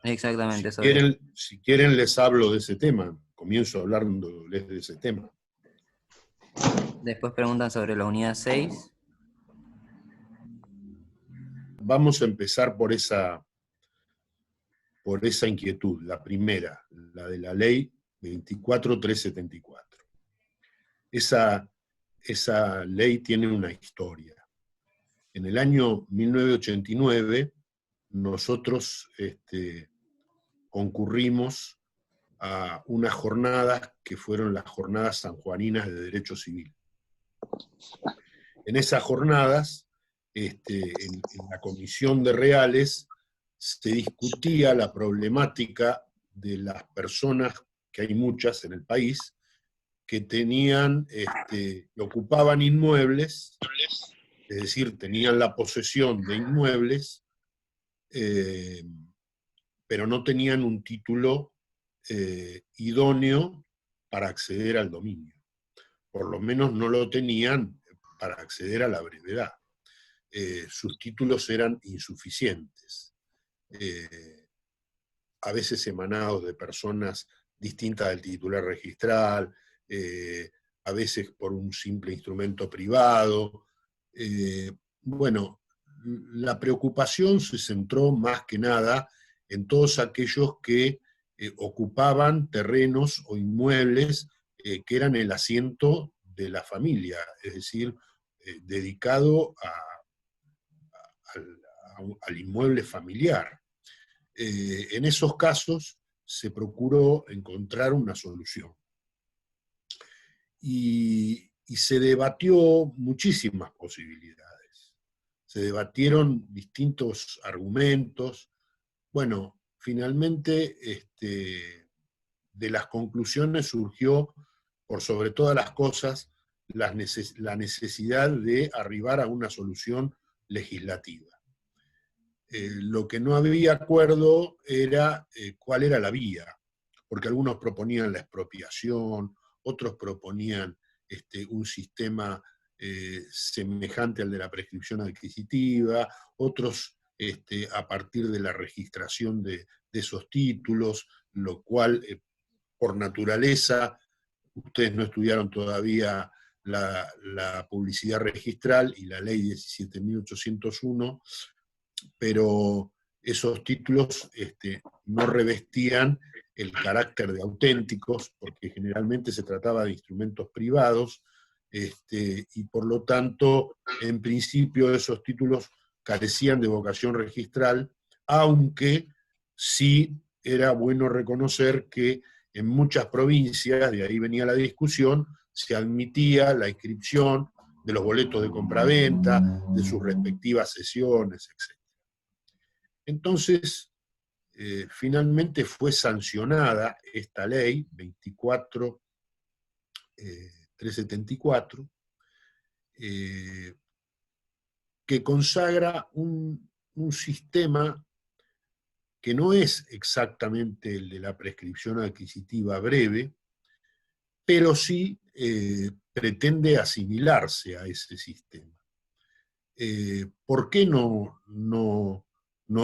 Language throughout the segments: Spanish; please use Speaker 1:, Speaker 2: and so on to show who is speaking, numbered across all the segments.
Speaker 1: Exactamente,
Speaker 2: Si
Speaker 1: sobre.
Speaker 2: quieren les hablo de ese tema, comienzo hablándoles de ese tema.
Speaker 1: Después preguntan sobre la unidad 6.
Speaker 2: Vamos a empezar por esa inquietud, la primera, la de la ley 24374. Esa ley tiene una historia. En el año 1989, nosotros concurrimos a unas jornadas que fueron las jornadas sanjuaninas de Derecho Civil. En esas jornadas, en la Comisión de Reales, se discutía la problemática de las personas, que hay muchas en el país, que tenían, que ocupaban inmuebles, es decir, tenían la posesión de inmuebles, pero no tenían un título idóneo para acceder al dominio. Por lo menos no lo tenían para acceder a la brevedad. Sus títulos eran insuficientes, a veces emanados de personas distintas del titular registral, a veces por un simple instrumento privado. Bueno, la preocupación se centró más que nada en todos aquellos que ocupaban terrenos o inmuebles que eran el asiento de la familia, es decir, dedicado al inmueble familiar. En esos casos se procuró encontrar una solución. Y se debatió muchísimas posibilidades. Se debatieron distintos argumentos. Bueno, finalmente de las conclusiones surgió, por sobre todas las cosas, la necesidad de arribar a una solución legislativa. Lo que no había acuerdo era cuál era la vía, porque algunos proponían la expropiación, otros proponían un sistema semejante al de la prescripción adquisitiva, otros a partir de la registración de esos títulos, lo cual por naturaleza, ustedes no estudiaron todavía la publicidad registral y la ley 17.801, pero esos títulos no revestían el carácter de auténticos, porque generalmente se trataba de instrumentos privados, y por lo tanto, en principio, esos títulos carecían de vocación registral, aunque sí era bueno reconocer que en muchas provincias, de ahí venía la discusión, se admitía la inscripción de los boletos de compraventa, de sus respectivas sesiones, etc. Entonces, finalmente fue sancionada esta ley 24374, que consagra un sistema que no es exactamente el de la prescripción adquisitiva breve, pero sí pretende asimilarse a ese sistema. ¿Por qué no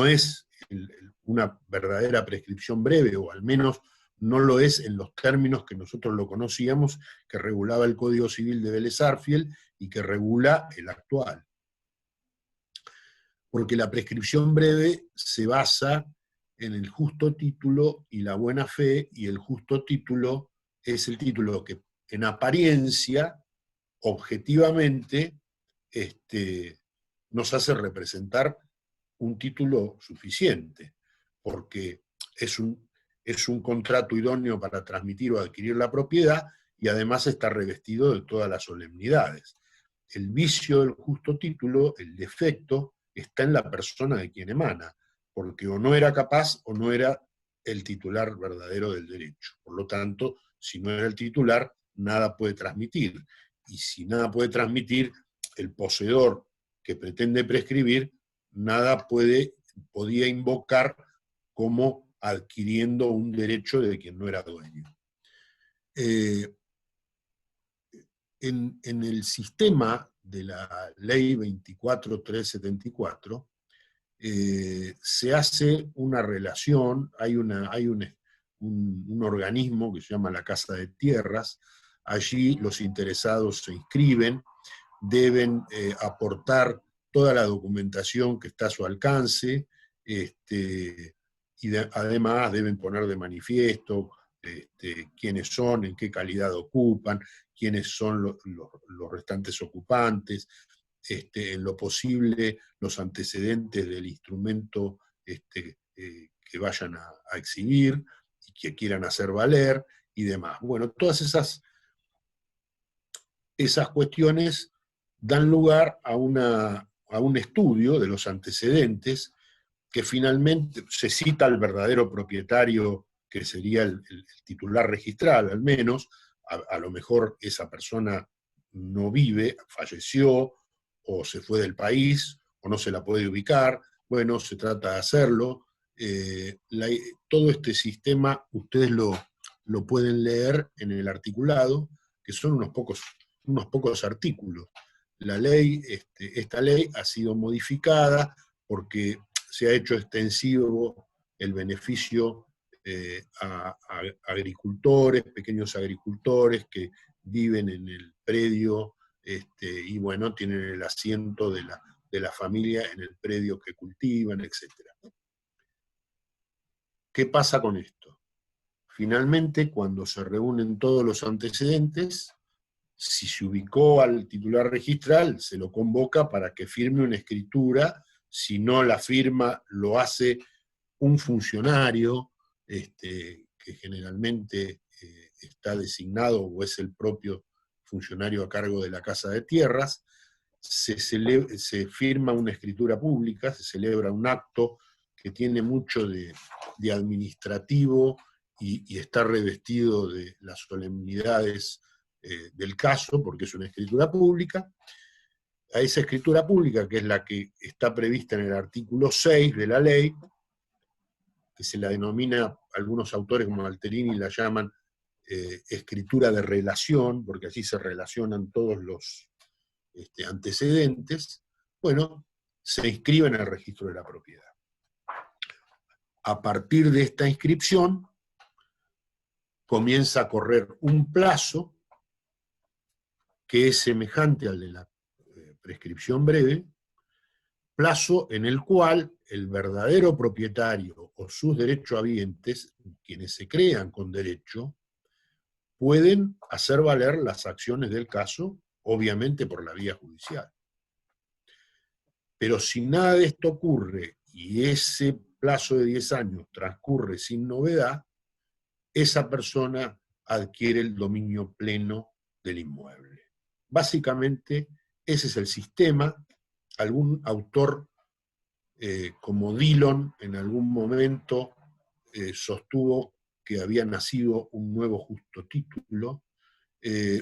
Speaker 2: es una verdadera prescripción breve, o al menos no lo es en los términos que nosotros lo conocíamos, que regulaba el Código Civil de Vélez Arfiel y que regula el actual? Porque la prescripción breve se basa en el justo título y la buena fe, y el justo título es el título que en apariencia, objetivamente, nos hace representar un título suficiente, porque es un contrato idóneo para transmitir o adquirir la propiedad, y además está revestido de todas las solemnidades. El vicio del justo título, el defecto, está en la persona de quien emana, porque o no era capaz o no era el titular verdadero del derecho. Por lo tanto, si no era el titular, nada puede transmitir. Y si nada puede transmitir, el poseedor que pretende prescribir, nada podía invocar como adquiriendo un derecho de quien no era dueño. En el sistema de la ley 24374 se hace una relación, hay un organismo que se llama la Casa de Tierras, allí los interesados se inscriben, deben aportar toda la documentación que está a su alcance, además deben poner de manifiesto quiénes son, en qué calidad ocupan, quiénes son los restantes ocupantes, en lo posible los antecedentes del instrumento que vayan a exhibir y que quieran hacer valer y demás. Bueno, todas esas cuestiones dan lugar a un estudio de los antecedentes que finalmente se cita al verdadero propietario, que sería el titular registral al menos. A lo mejor esa persona no vive, falleció, o se fue del país, o no se la puede ubicar. Bueno, se trata de hacerlo. Todo este sistema ustedes lo pueden leer en el articulado, que son unos pocos artículos. Esta ley ha sido modificada porque se ha hecho extensivo el beneficio a agricultores, pequeños agricultores que viven en el predio y bueno, tienen el asiento de la familia en el predio que cultivan, etc. ¿Qué pasa con esto? Finalmente, cuando se reúnen todos los antecedentes, si se ubicó al titular registral, se lo convoca para que firme una escritura. Si no la firma, lo hace un funcionario que generalmente está designado o es el propio funcionario a cargo de la Casa de Tierras. Se firma una escritura pública, se celebra un acto que tiene mucho de administrativo y está revestido de las solemnidades del caso, porque es una escritura pública. A esa escritura pública, que es la que está prevista en el artículo 6 de la ley, que se la denomina, algunos autores como Alterini la llaman escritura de relación, porque así se relacionan todos los antecedentes, bueno, se inscribe en el registro de la propiedad. A partir de esta inscripción, comienza a correr un plazo que es semejante al de la prescripción breve, plazo en el cual el verdadero propietario o sus derechohabientes, quienes se crean con derecho, pueden hacer valer las acciones del caso, obviamente por la vía judicial. Pero si nada de esto ocurre y ese plazo de 10 años transcurre sin novedad, esa persona adquiere el dominio pleno del inmueble. Básicamente, ese es el sistema. Algún autor, como Dillon, en algún momento sostuvo que había nacido un nuevo justo título.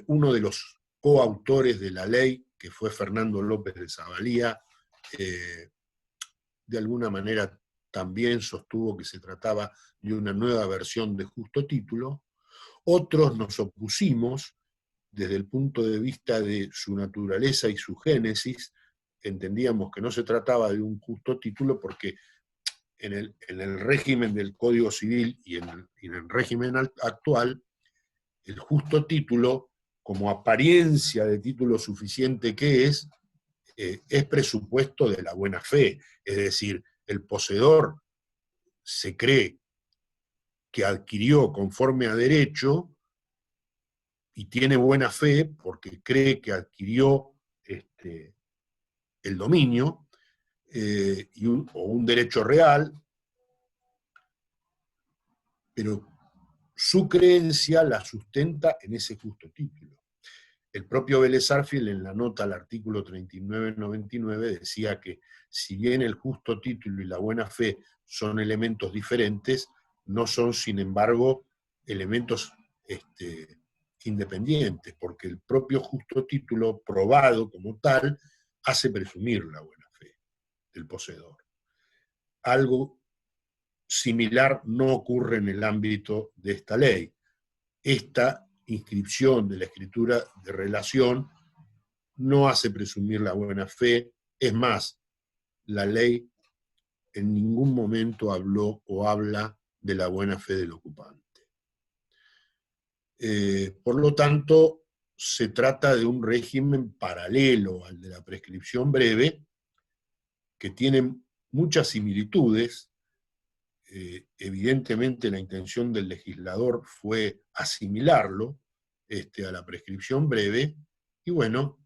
Speaker 2: Uno de los coautores de la ley, que fue Fernando López de Zavalía, de alguna manera también sostuvo que se trataba de una nueva versión de justo título. Otros nos opusimos desde el punto de vista de su naturaleza y su génesis. Entendíamos que no se trataba de un justo título porque en el régimen del Código Civil y en el régimen actual, el justo título, como apariencia de título suficiente que es presupuesto de la buena fe. Es decir, el poseedor se cree que adquirió conforme a derecho y tiene buena fe porque cree que adquirió el dominio o un derecho real, pero su creencia la sustenta en ese justo título. El propio Vélez Sarsfield, en la nota al artículo 3999, decía que si bien el justo título y la buena fe son elementos diferentes, no son, sin embargo, elementos independientes, porque el propio justo título, probado como tal, hace presumir la buena fe del poseedor. Algo similar no ocurre en el ámbito de esta ley. Esta inscripción de la escritura de relación no hace presumir la buena fe. Es más, la ley en ningún momento habló o habla de la buena fe del ocupante. Por lo tanto, se trata de un régimen paralelo al de la prescripción breve, que tiene muchas similitudes. Evidentemente la intención del legislador fue asimilarlo a la prescripción breve, y bueno,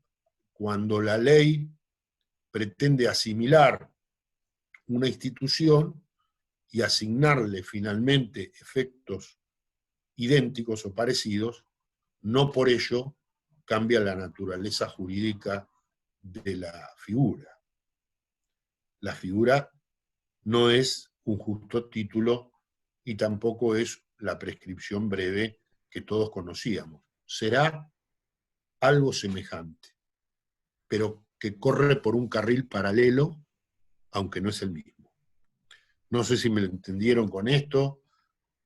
Speaker 2: cuando la ley pretende asimilar una institución y asignarle finalmente efectos idénticos o parecidos, no por ello cambia la naturaleza jurídica de la figura. La figura no es un justo título y tampoco es la prescripción breve que todos conocíamos. Será algo semejante, pero que corre por un carril paralelo, aunque no es el mismo. No sé si me lo entendieron con esto,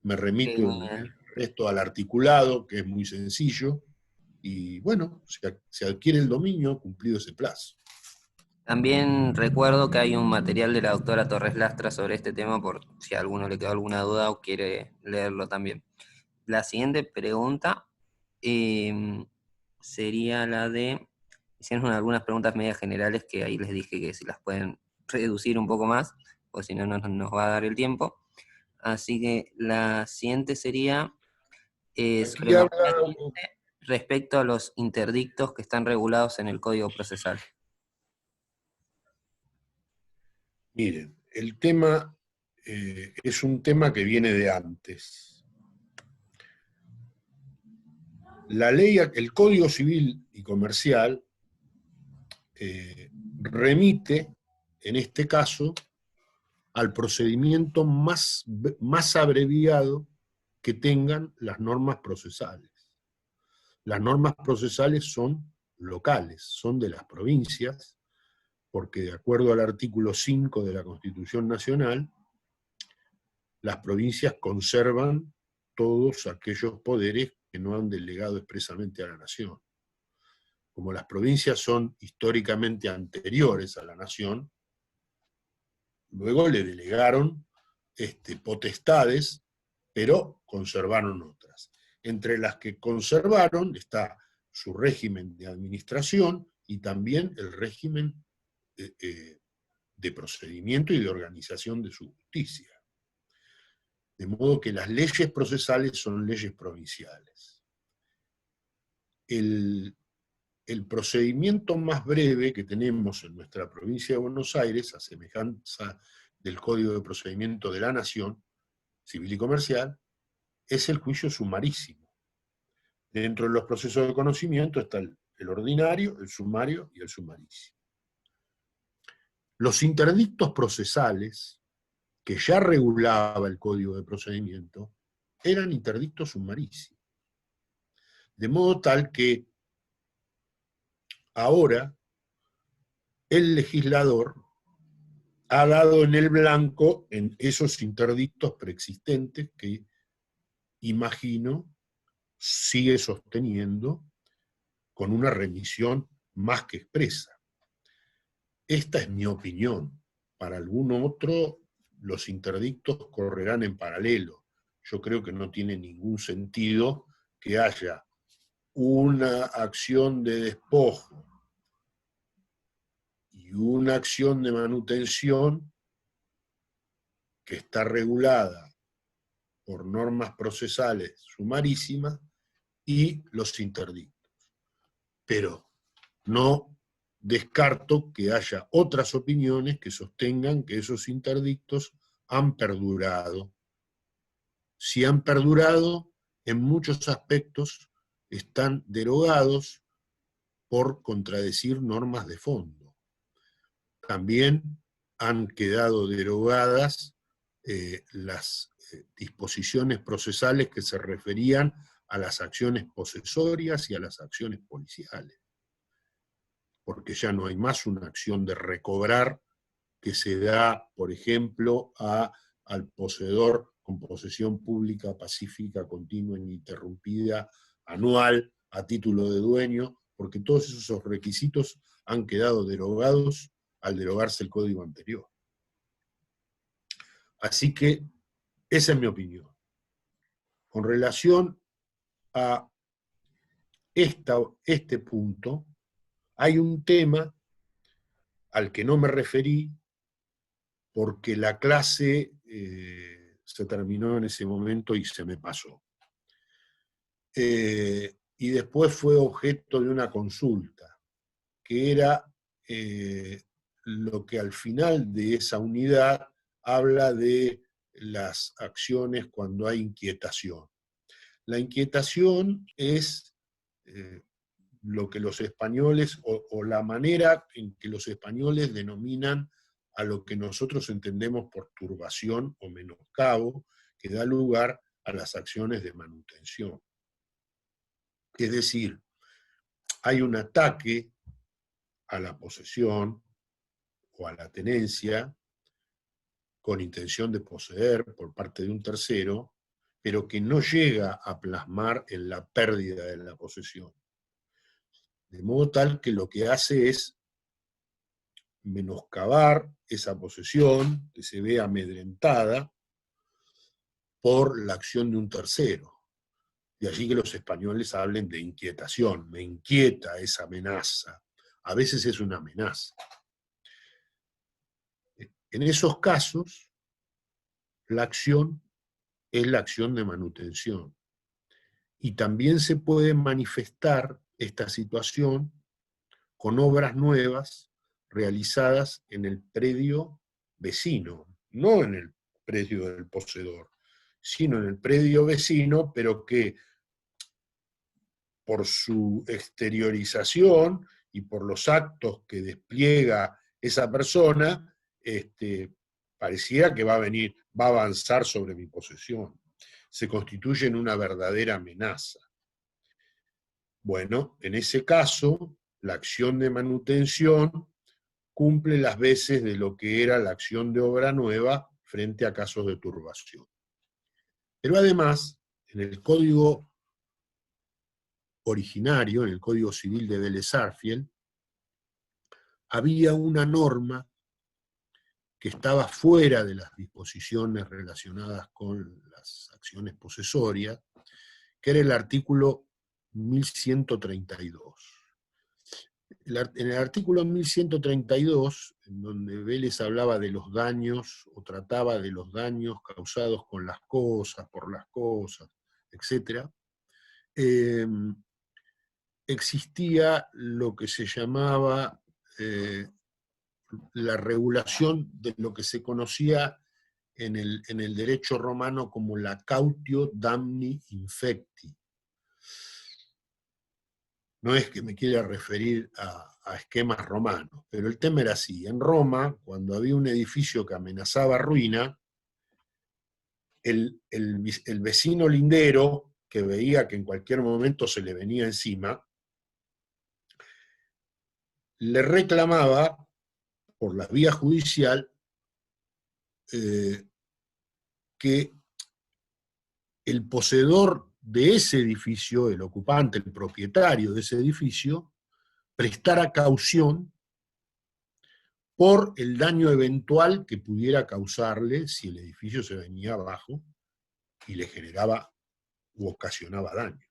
Speaker 2: me remito el resto al articulado, que es muy sencillo, y bueno, se adquiere el dominio cumplido ese plazo.
Speaker 1: También recuerdo que hay un material de la doctora Torres Lastra sobre este tema, por si a alguno le quedó alguna duda o quiere leerlo también. La siguiente pregunta sería la de... Hicieron algunas preguntas medias generales que ahí les dije que si las pueden reducir un poco más, o si no, nos va a dar el tiempo. Así que la siguiente sería sobre
Speaker 2: Aquí
Speaker 1: la
Speaker 2: habla,
Speaker 1: respecto a los interdictos que están regulados en el Código Procesal.
Speaker 2: miren, el tema es un tema que viene de antes. La ley, el Código Civil y Comercial remite, en este caso, al procedimiento más abreviado que tengan las normas procesales. Las normas procesales son locales, son de las provincias, porque de acuerdo al artículo 5 de la Constitución Nacional, las provincias conservan todos aquellos poderes que no han delegado expresamente a la nación. Como las provincias son históricamente anteriores a la nación, luego le delegaron potestades, pero conservaron otras. Entre las que conservaron está su régimen de administración y también el régimen de procedimiento y de organización de su justicia. De modo que las leyes procesales son leyes provinciales. El procedimiento más breve que tenemos en nuestra provincia de Buenos Aires, a semejanza del Código de Procedimiento de la Nación, Civil y Comercial, es el juicio sumarísimo. Dentro de los procesos de conocimiento está el ordinario, el sumario y el sumarísimo. Los interdictos procesales, que ya regulaba el Código de Procedimiento, eran interdictos sumarísimos. De modo tal que ahora el legislador ha dado en el blanco en esos interdictos preexistentes que, imagino, sigue sosteniendo con una remisión más que expresa. Esta es mi opinión. Para algún otro, los interdictos correrán en paralelo. Yo creo que no tiene ningún sentido que haya una acción de despojo y una acción de manutención que está regulada por normas procesales sumarísimas y los interdictos. Pero no descarto que haya otras opiniones que sostengan que esos interdictos han perdurado. Si han perdurado, en muchos aspectos están derogados por contradecir normas de fondo. También han quedado derogadas las disposiciones procesales que se referían a las acciones posesorias y a las acciones policiales, porque ya no hay más una acción de recobrar que se da, por ejemplo, al poseedor con posesión pública, pacífica, continua, ininterrumpida, anual, a título de dueño, porque todos esos requisitos han quedado derogados al derogarse el código anterior. Así que esa es mi opinión. Con relación a este punto, hay un tema al que no me referí porque la clase se terminó en ese momento y se me pasó. Y después fue objeto de una consulta, que era lo que al final de esa unidad habla de las acciones cuando hay inquietación. La inquietación es lo que los españoles, o la manera en que los españoles denominan a lo que nosotros entendemos por turbación o menoscabo, que da lugar a las acciones de manutención. Es decir, hay un ataque a la posesión o a la tenencia con intención de poseer por parte de un tercero, pero que no llega a plasmar en la pérdida de la posesión. De modo tal que lo que hace es menoscabar esa posesión, que se ve amedrentada por la acción de un tercero. De allí que los españoles hablen de inquietación, me inquieta esa amenaza. A veces es una amenaza. En esos casos, la acción es la acción de manutención. Y también se puede manifestar esta situación con obras nuevas realizadas en el predio vecino, no en el predio del poseedor, sino en el predio vecino, pero que por su exteriorización y por los actos que despliega esa persona, pareciera que va a avanzar sobre mi posesión. Se constituye en una verdadera amenaza. Bueno, en ese caso, la acción de manutención cumple las veces de lo que era la acción de obra nueva frente a casos de turbación. Pero además, en el código originario, en el Código Civil de Vélez Sarsfield, había una norma que estaba fuera de las disposiciones relacionadas con las acciones posesorias, que era el artículo 1132. En el artículo 1132, en donde Vélez hablaba de los daños, o trataba de los daños causados con las cosas, por las cosas, etc., existía lo que se llamaba la regulación de lo que se conocía en el derecho romano como la cautio damni infecti. No es que me quiera referir a esquemas romanos, pero el tema era así. En Roma, cuando había un edificio que amenazaba ruina, el vecino lindero, que veía que en cualquier momento se le venía encima, le reclamaba por la vía judicial que el poseedor de ese edificio, el ocupante, el propietario de ese edificio, prestara caución por el daño eventual que pudiera causarle si el edificio se venía abajo y le generaba u ocasionaba daño.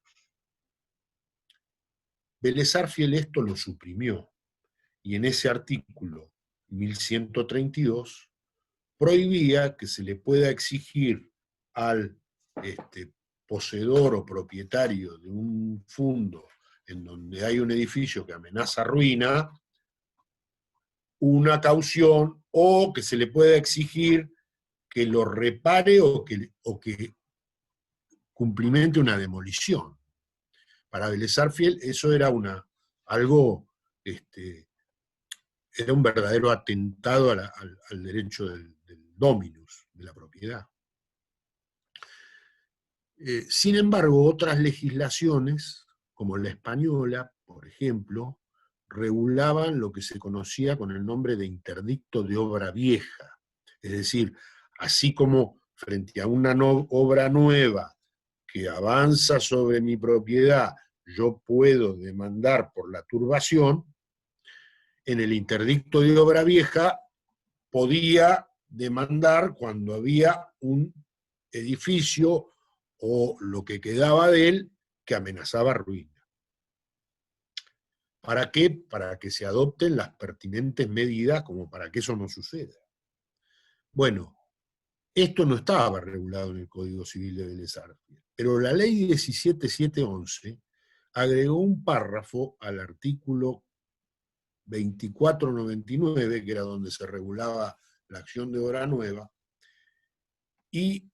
Speaker 2: Vélez Sarsfield esto lo suprimió, y en ese artículo 1132 prohibía que se le pueda exigir al poseedor o propietario de un fundo en donde hay un edificio que amenaza ruina, una caución, o que se le pueda exigir que lo repare o que cumplimente una demolición. Para Vélez Sarsfield eso era algo, era un verdadero atentado al derecho del dominus, de la propiedad. Sin embargo, otras legislaciones, como la española, por ejemplo, regulaban lo que se conocía con el nombre de interdicto de obra vieja. Es decir, así como frente a una obra nueva que avanza sobre mi propiedad, yo puedo demandar por la turbación, en el interdicto de obra vieja podía demandar cuando había un edificio o lo que quedaba de él que amenazaba ruina. ¿Para qué? Para que se adopten las pertinentes medidas como para que eso no suceda. Bueno, esto no estaba regulado en el Código Civil de Vélez Arfiel, pero la ley 17711 agregó un párrafo al artículo 2499, que era donde se regulaba la acción de obra nueva, y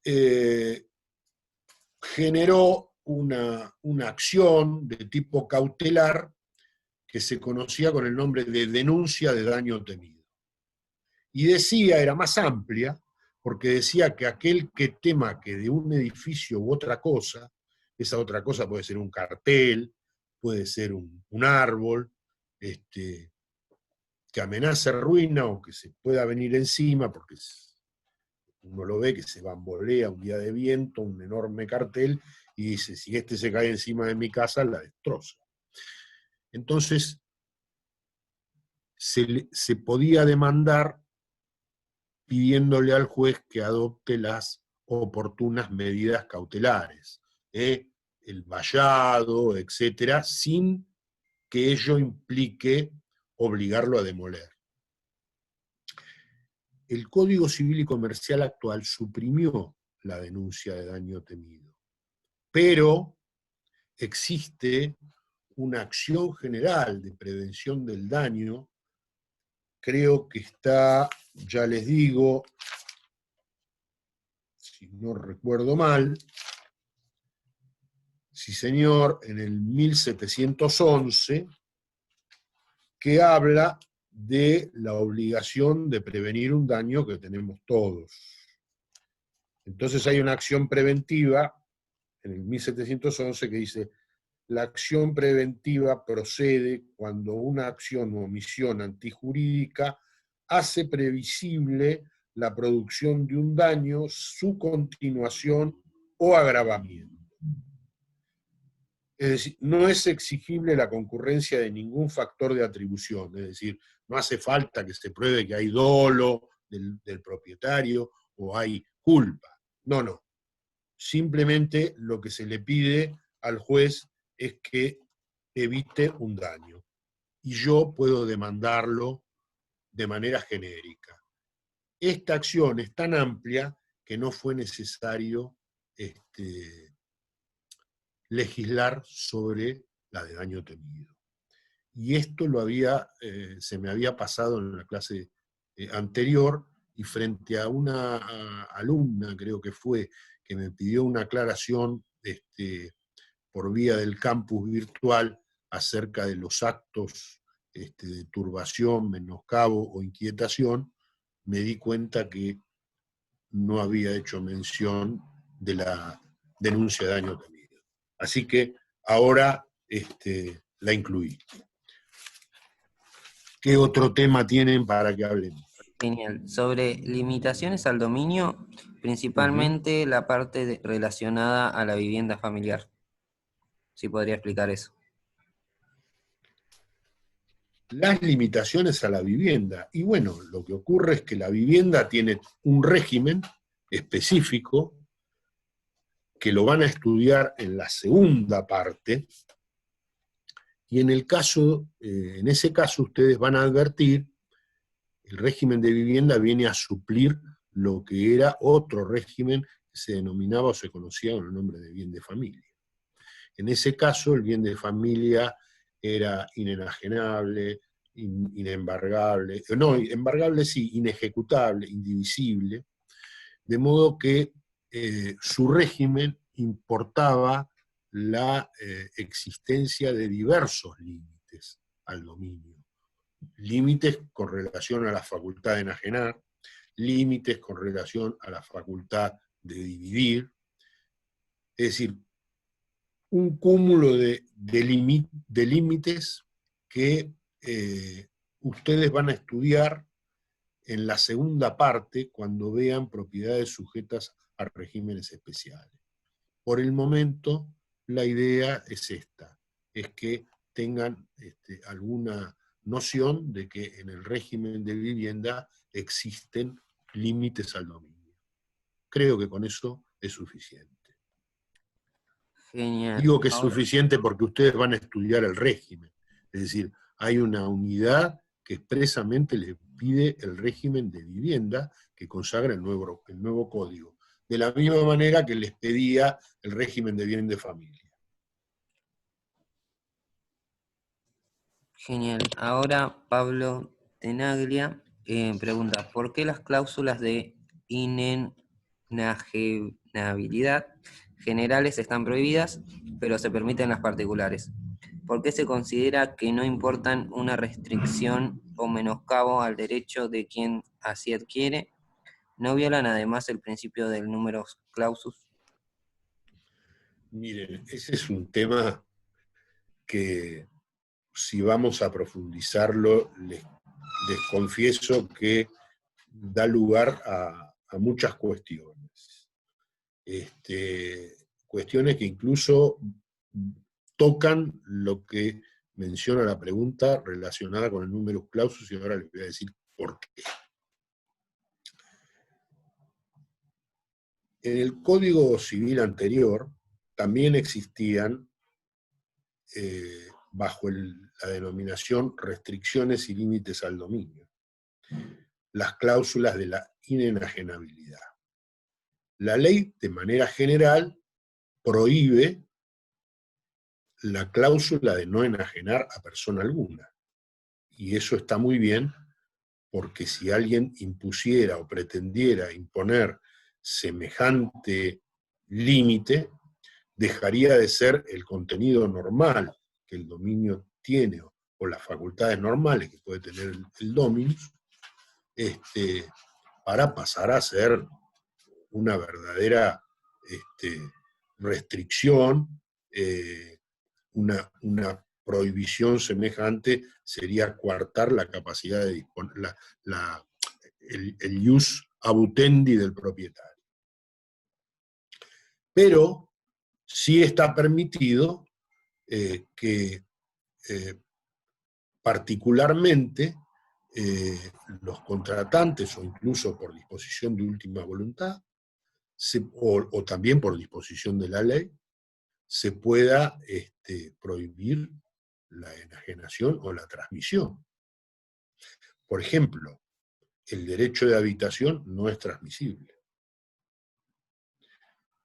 Speaker 2: generó una acción de tipo cautelar que se conocía con el nombre de denuncia de daño temido. Y decía, era más amplia, porque decía que aquel que tema que de un edificio u otra cosa, esa otra cosa puede ser un cartel, puede ser un árbol, que amenace ruina o que se pueda venir encima, porque uno lo ve que se bambolea un día de viento, un enorme cartel, y dice, si este se cae encima de mi casa, la destroza. Entonces, se podía demandar pidiéndole al juez que adopte las oportunas medidas cautelares, el vallado, etcétera, sin que ello implique obligarlo a demoler. El Código Civil y Comercial actual suprimió la denuncia de daño temido, pero existe una acción general de prevención del daño, creo que está, ya les digo, si no recuerdo mal, sí señor, en el 1711, que habla de la obligación de prevenir un daño que tenemos todos. Entonces hay una acción preventiva en el 1711 que dice: la acción preventiva procede cuando una acción o omisión antijurídica hace previsible la producción de un daño, su continuación o agravamiento. Es decir, no es exigible la concurrencia de ningún factor de atribución, es decir, no hace falta que se pruebe que hay dolo del propietario o hay culpa. No, no. Simplemente lo que se le pide al juez es que evite un daño. Y yo puedo demandarlo de manera genérica. Esta acción es tan amplia que no fue necesario legislar sobre la de daño temido. Y esto se me había pasado en la clase anterior, y frente a una alumna, creo que fue, que me pidió una aclaración por vía del campus virtual acerca de los actos de turbación, menoscabo o inquietación, me di cuenta que no había hecho mención de la denuncia de daño temido. Así que ahora la incluí. ¿Qué otro tema tienen para que hablemos?
Speaker 1: Genial. Sobre limitaciones al dominio, principalmente la parte relacionada a la vivienda familiar. ¿Sí podría explicar eso?
Speaker 2: Las limitaciones a la vivienda. Y bueno, lo que ocurre es que la vivienda tiene un régimen específico que lo van a estudiar en la segunda parte, y en ese caso ustedes van a advertir, el régimen de vivienda viene a suplir lo que era otro régimen que se denominaba o se conocía con el nombre de bien de familia. En ese caso, el bien de familia era inenajenable, inembargable, no, embargable sí, inejecutable, indivisible, de modo que su régimen importaba la existencia de diversos límites al dominio. Límites con relación a la facultad de enajenar, límites con relación a la facultad de dividir, es decir, un cúmulo de límites que ustedes van a estudiar en la segunda parte cuando vean propiedades sujetas a regímenes especiales. Por el momento, la idea es esta, es que tengan alguna noción de que en el régimen de vivienda existen límites al dominio. Creo que con eso es suficiente.
Speaker 1: Genial.
Speaker 2: Digo que es
Speaker 1: Ahora,
Speaker 2: suficiente porque ustedes van a estudiar el régimen. Es decir, hay una unidad que expresamente le pide el régimen de vivienda que consagra el nuevo código. De la misma manera que les pedía el régimen de bien de familia.
Speaker 1: genial. Ahora Pablo Tenaglia pregunta, ¿por qué las cláusulas de inenajenabilidad generales están prohibidas, pero se permiten las particulares? ¿Por qué se considera que no importan una restricción o menoscabo al derecho de quien así adquiere? ¿No violan además el principio del numerus clausus?
Speaker 2: Miren, ese es un tema que si vamos a profundizarlo, les confieso que da lugar a muchas cuestiones. Cuestiones que incluso tocan lo que menciona la pregunta relacionada con el numerus clausus, y ahora les voy a decir por qué. En el Código Civil anterior también existían, bajo la denominación restricciones y límites al dominio, las cláusulas de la inenajenabilidad. La ley, de manera general, prohíbe la cláusula de no enajenar a persona alguna. Y eso está muy bien, porque si alguien impusiera o pretendiera imponer semejante límite, dejaría de ser el contenido normal que el dominio tiene, o las facultades normales que puede tener el dominus, para pasar a ser una verdadera restricción. Una prohibición semejante sería coartar la capacidad de disponer, el ius abutendi del propietario. Pero sí está permitido que particularmente los contratantes, o incluso por disposición de última voluntad, o también por disposición de la ley, se pueda prohibir la enajenación o la transmisión. Por ejemplo, el derecho de habitación no es transmisible.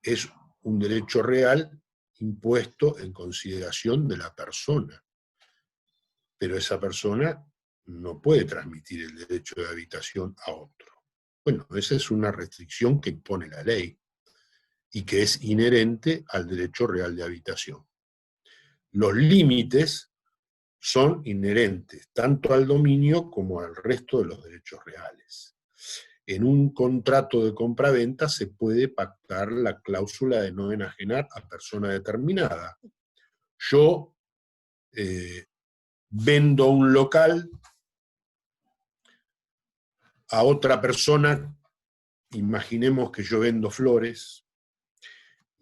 Speaker 2: Es un derecho real impuesto en consideración de la persona, pero esa persona no puede transmitir el derecho de habitación a otro. Bueno, esa es una restricción que impone la ley y que es inherente al derecho real de habitación. Los límites son inherentes tanto al dominio como al resto de los derechos reales. En un contrato de compraventa se puede pactar la cláusula de no enajenar a persona determinada. Yo vendo un local a otra persona, imaginemos que yo vendo flores,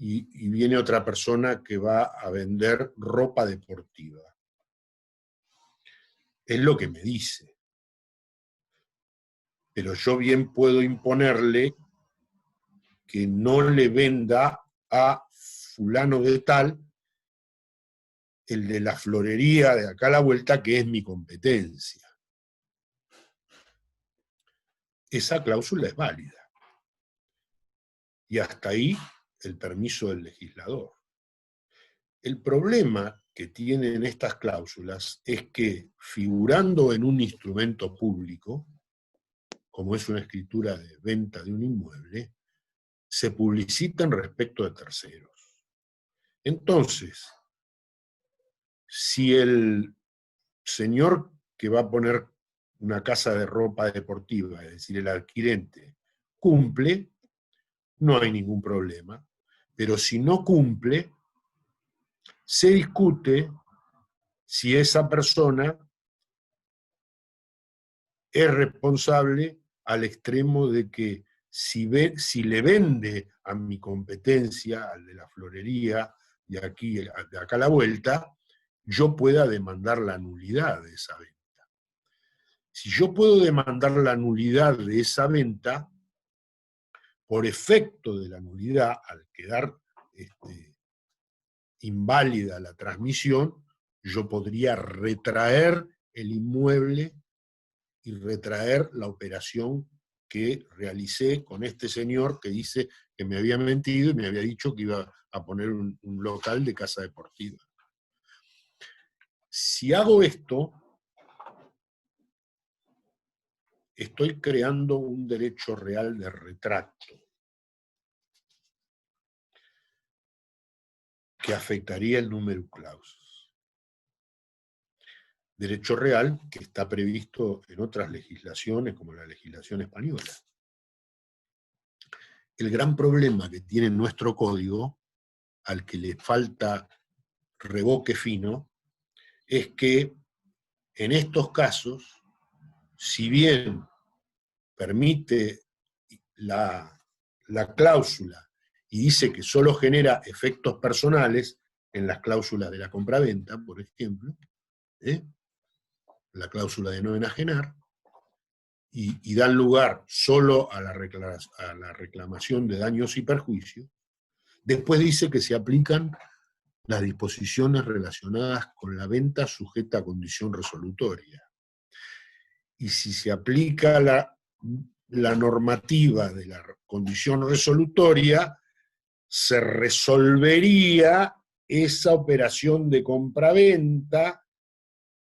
Speaker 2: y viene otra persona que va a vender ropa deportiva. Es lo que me dice. Pero yo bien puedo imponerle que no le venda a fulano de tal, el de la florería de acá a la vuelta, que es mi competencia. Esa cláusula es válida. Y hasta ahí el permiso del legislador. El problema que tienen estas cláusulas es que, figurando en un instrumento público, como es una escritura de venta de un inmueble, se publicitan respecto de terceros. Entonces, si el señor que va a poner una casa de ropa deportiva, es decir, el adquirente, cumple, no hay ningún problema. Pero si no cumple, se discute si esa persona es responsable al extremo de que si le vende a mi competencia, al de la florería, de acá a la vuelta, yo pueda demandar la nulidad de esa venta. Si yo puedo demandar la nulidad de esa venta, por efecto de la nulidad, al quedar inválida la transmisión, yo podría retraer el inmueble y retraer la operación que realicé con este señor que dice que me había mentido y me había dicho que iba a poner un local de casa deportiva. Si hago esto, estoy creando un derecho real de retracto que afectaría el numerus clausus. Derecho real que está previsto en otras legislaciones, como la legislación española. El gran problema que tiene nuestro código, al que le falta revoque fino, es que en estos casos, si bien permite la cláusula y dice que solo genera efectos personales en las cláusulas de la compraventa, por ejemplo, la cláusula de no enajenar, y dan lugar solo a la reclamación de daños y perjuicios, después dice que se aplican las disposiciones relacionadas con la venta sujeta a condición resolutoria. Y si se aplica la normativa de la condición resolutoria, se resolvería esa operación de compraventa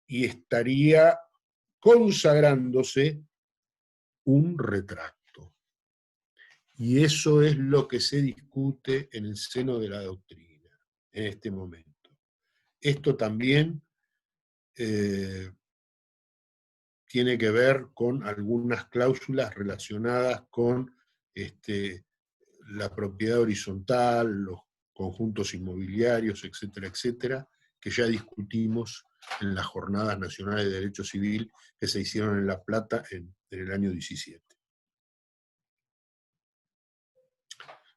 Speaker 2: y estaría consagrándose un retracto. Y eso es lo que se discute en el seno de la doctrina en este momento. Esto también tiene que ver con algunas cláusulas relacionadas con la propiedad horizontal, los conjuntos inmobiliarios, etcétera, etcétera, que ya discutimos en las Jornadas Nacionales de Derecho Civil que se hicieron en La Plata en el año 17.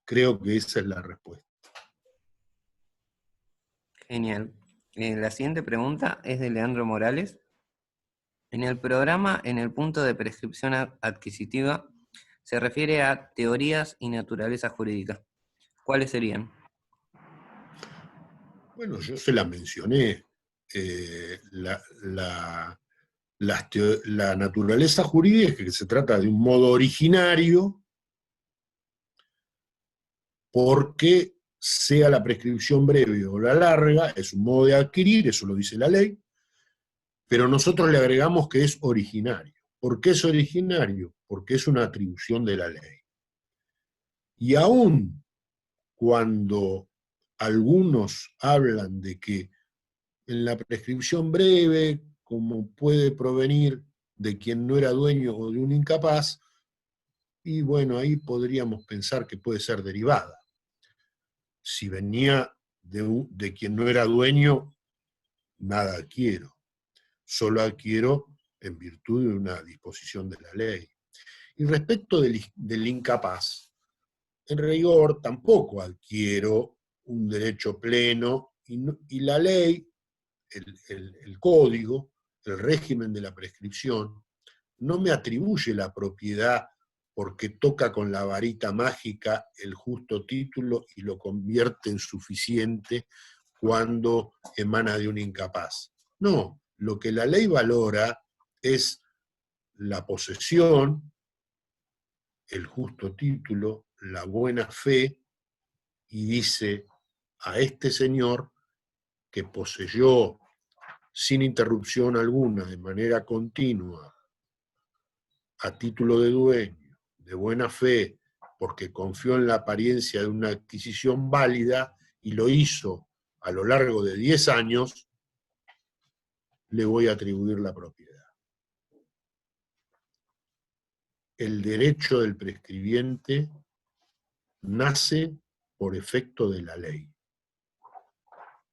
Speaker 2: Creo que esa es la respuesta.
Speaker 1: Genial. La siguiente pregunta es de Leandro Morales. En el programa, en el punto de prescripción adquisitiva, se refiere a teorías y naturaleza jurídica. ¿Cuáles serían?
Speaker 2: Bueno, yo se la mencioné. La naturaleza jurídica es que se trata de un modo originario porque sea la prescripción breve o la larga, es un modo de adquirir, eso lo dice la ley, pero nosotros le agregamos que es originario. ¿Por qué es originario? Porque es una atribución de la ley. Y aún cuando algunos hablan de que en la prescripción breve, como puede provenir de quien no era dueño o de un incapaz, y bueno, ahí podríamos pensar que puede ser derivada. Si venía de quien no era dueño, nada adquiero. Solo adquiero en virtud de una disposición de la ley. Y respecto del incapaz, en rigor tampoco adquiero un derecho pleno y la ley, el código, el régimen de la prescripción, no me atribuye la propiedad porque toca con la varita mágica el justo título y lo convierte en suficiente cuando emana de un incapaz. No, lo que la ley valora es la posesión, el justo título, la buena fe, y dice a este señor que poseyó sin interrupción alguna, de manera continua, a título de dueño, de buena fe, porque confió en la apariencia de una adquisición válida y lo hizo a lo largo de 10 años, le voy a atribuir la propiedad. El derecho del prescribiente nace por efecto de la ley,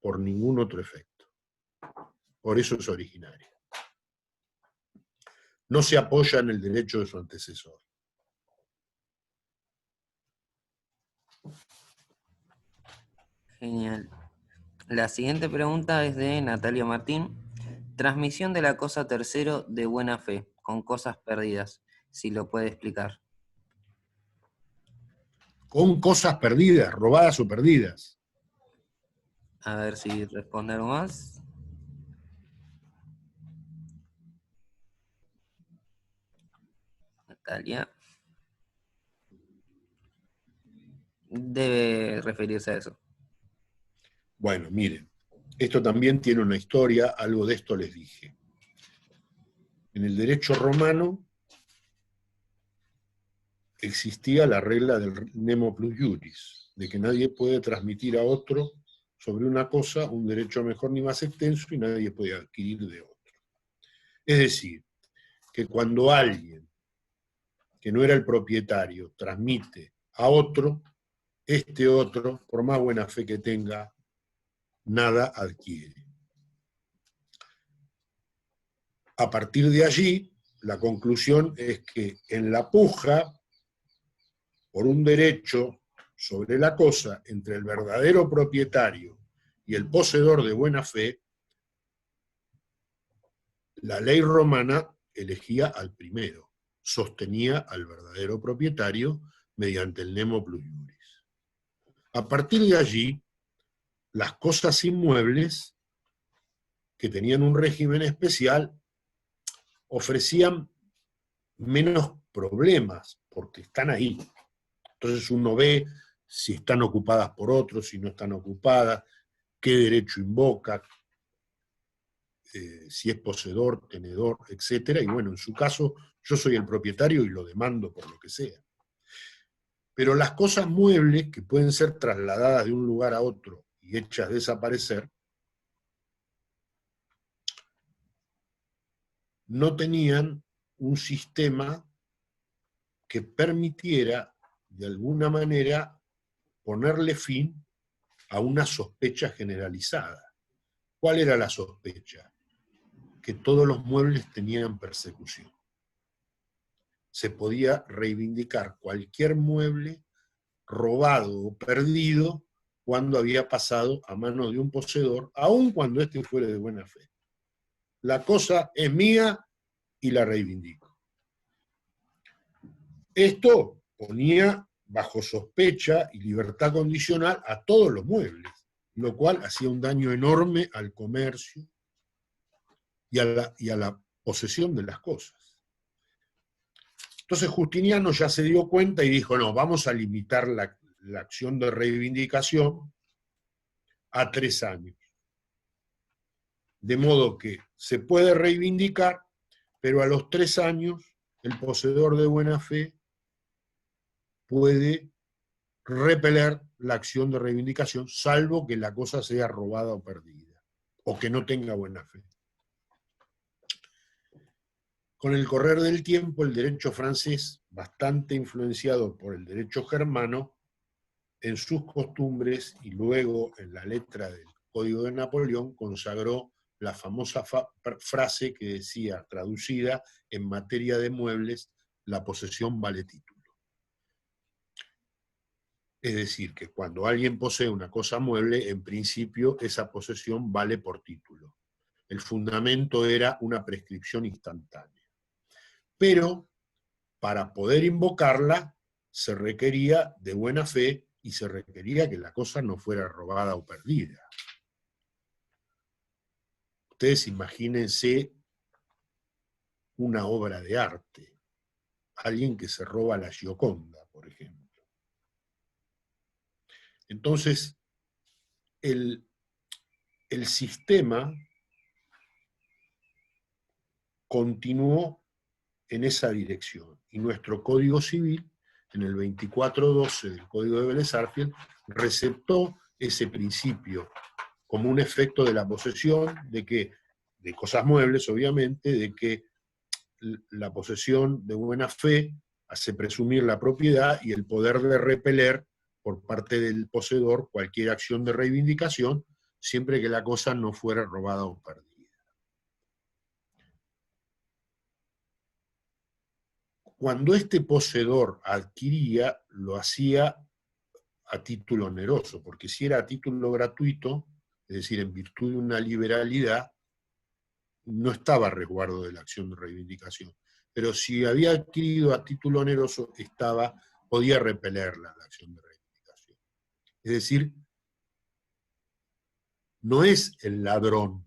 Speaker 2: por ningún otro efecto. Por eso es originario. No se apoya en el derecho de su antecesor.
Speaker 1: Genial. La siguiente pregunta es de Natalia Martín. Transmisión de la cosa tercero de buena fe, con cosas perdidas, si lo puede explicar.
Speaker 2: con cosas perdidas, robadas o perdidas.
Speaker 1: A ver si responde algo más. Natalia. Debe referirse a eso.
Speaker 2: Bueno, miren, esto también tiene una historia, algo de esto les dije. En el derecho romano existía la regla del nemo plus iuris, de que nadie puede transmitir a otro sobre una cosa un derecho mejor ni más extenso y nadie puede adquirir de otro. Es decir, que cuando alguien que no era el propietario transmite a otro, este otro, por más buena fe que tenga, nada adquiere. A partir de allí, la conclusión es que en la puja por un derecho sobre la cosa entre el verdadero propietario y el poseedor de buena fe, la ley romana elegía al primero, sostenía al verdadero propietario mediante el nemo plus iuris. A partir de allí, las cosas inmuebles, que tenían un régimen especial, ofrecían menos problemas, porque están ahí. Entonces uno ve si están ocupadas por otros, si no están ocupadas, qué derecho invoca, si es poseedor, tenedor, etc. Y bueno, en su caso, yo soy el propietario y lo demando por lo que sea. Pero las cosas muebles, que pueden ser trasladadas de un lugar a otro y hechas desaparecer, no tenían un sistema que permitiera, de alguna manera, ponerle fin a una sospecha generalizada. ¿Cuál era la sospecha? Que todos los muebles tenían persecución. Se podía reivindicar cualquier mueble robado o perdido cuando había pasado a manos de un poseedor, aun cuando éste fuera de buena fe. La cosa es mía y la reivindico. Esto ponía bajo sospecha y libertad condicional a todos los muebles, lo cual hacía un daño enorme al comercio y a la posesión de las cosas. Entonces Justiniano ya se dio cuenta y dijo, no, vamos a limitar la acción de reivindicación a 3 años. De modo que se puede reivindicar, pero a los 3 años el poseedor de buena fe puede repeler la acción de reivindicación, salvo que la cosa sea robada o perdida, o que no tenga buena fe. Con el correr del tiempo, el derecho francés, bastante influenciado por el derecho germano, en sus costumbres y luego en la letra del Código de Napoleón, consagró la famosa frase que decía, traducida, en materia de muebles, la posesión vale título. Es decir, que cuando alguien posee una cosa mueble, en principio esa posesión vale por título. El fundamento era una prescripción instantánea. Pero para poder invocarla se requería de buena fe y se requería que la cosa no fuera robada o perdida. Ustedes imagínense una obra de arte, alguien que se roba la Gioconda, por ejemplo. Entonces, el sistema continuó en esa dirección. Y nuestro Código Civil, en el 2412 del Código de Vélez-Sarsfield, receptó ese principio como un efecto de la posesión, de cosas muebles, obviamente, de que la posesión de buena fe hace presumir la propiedad y el poder de repeler por parte del poseedor cualquier acción de reivindicación, siempre que la cosa no fuera robada o perdida. Cuando este poseedor adquiría, lo hacía a título oneroso, porque si era a título gratuito, es decir, en virtud de una liberalidad, no estaba a resguardo de la acción de reivindicación. Pero si había adquirido a título oneroso, estaba podía repelerla la acción de reivindicación. Es decir, no es el ladrón,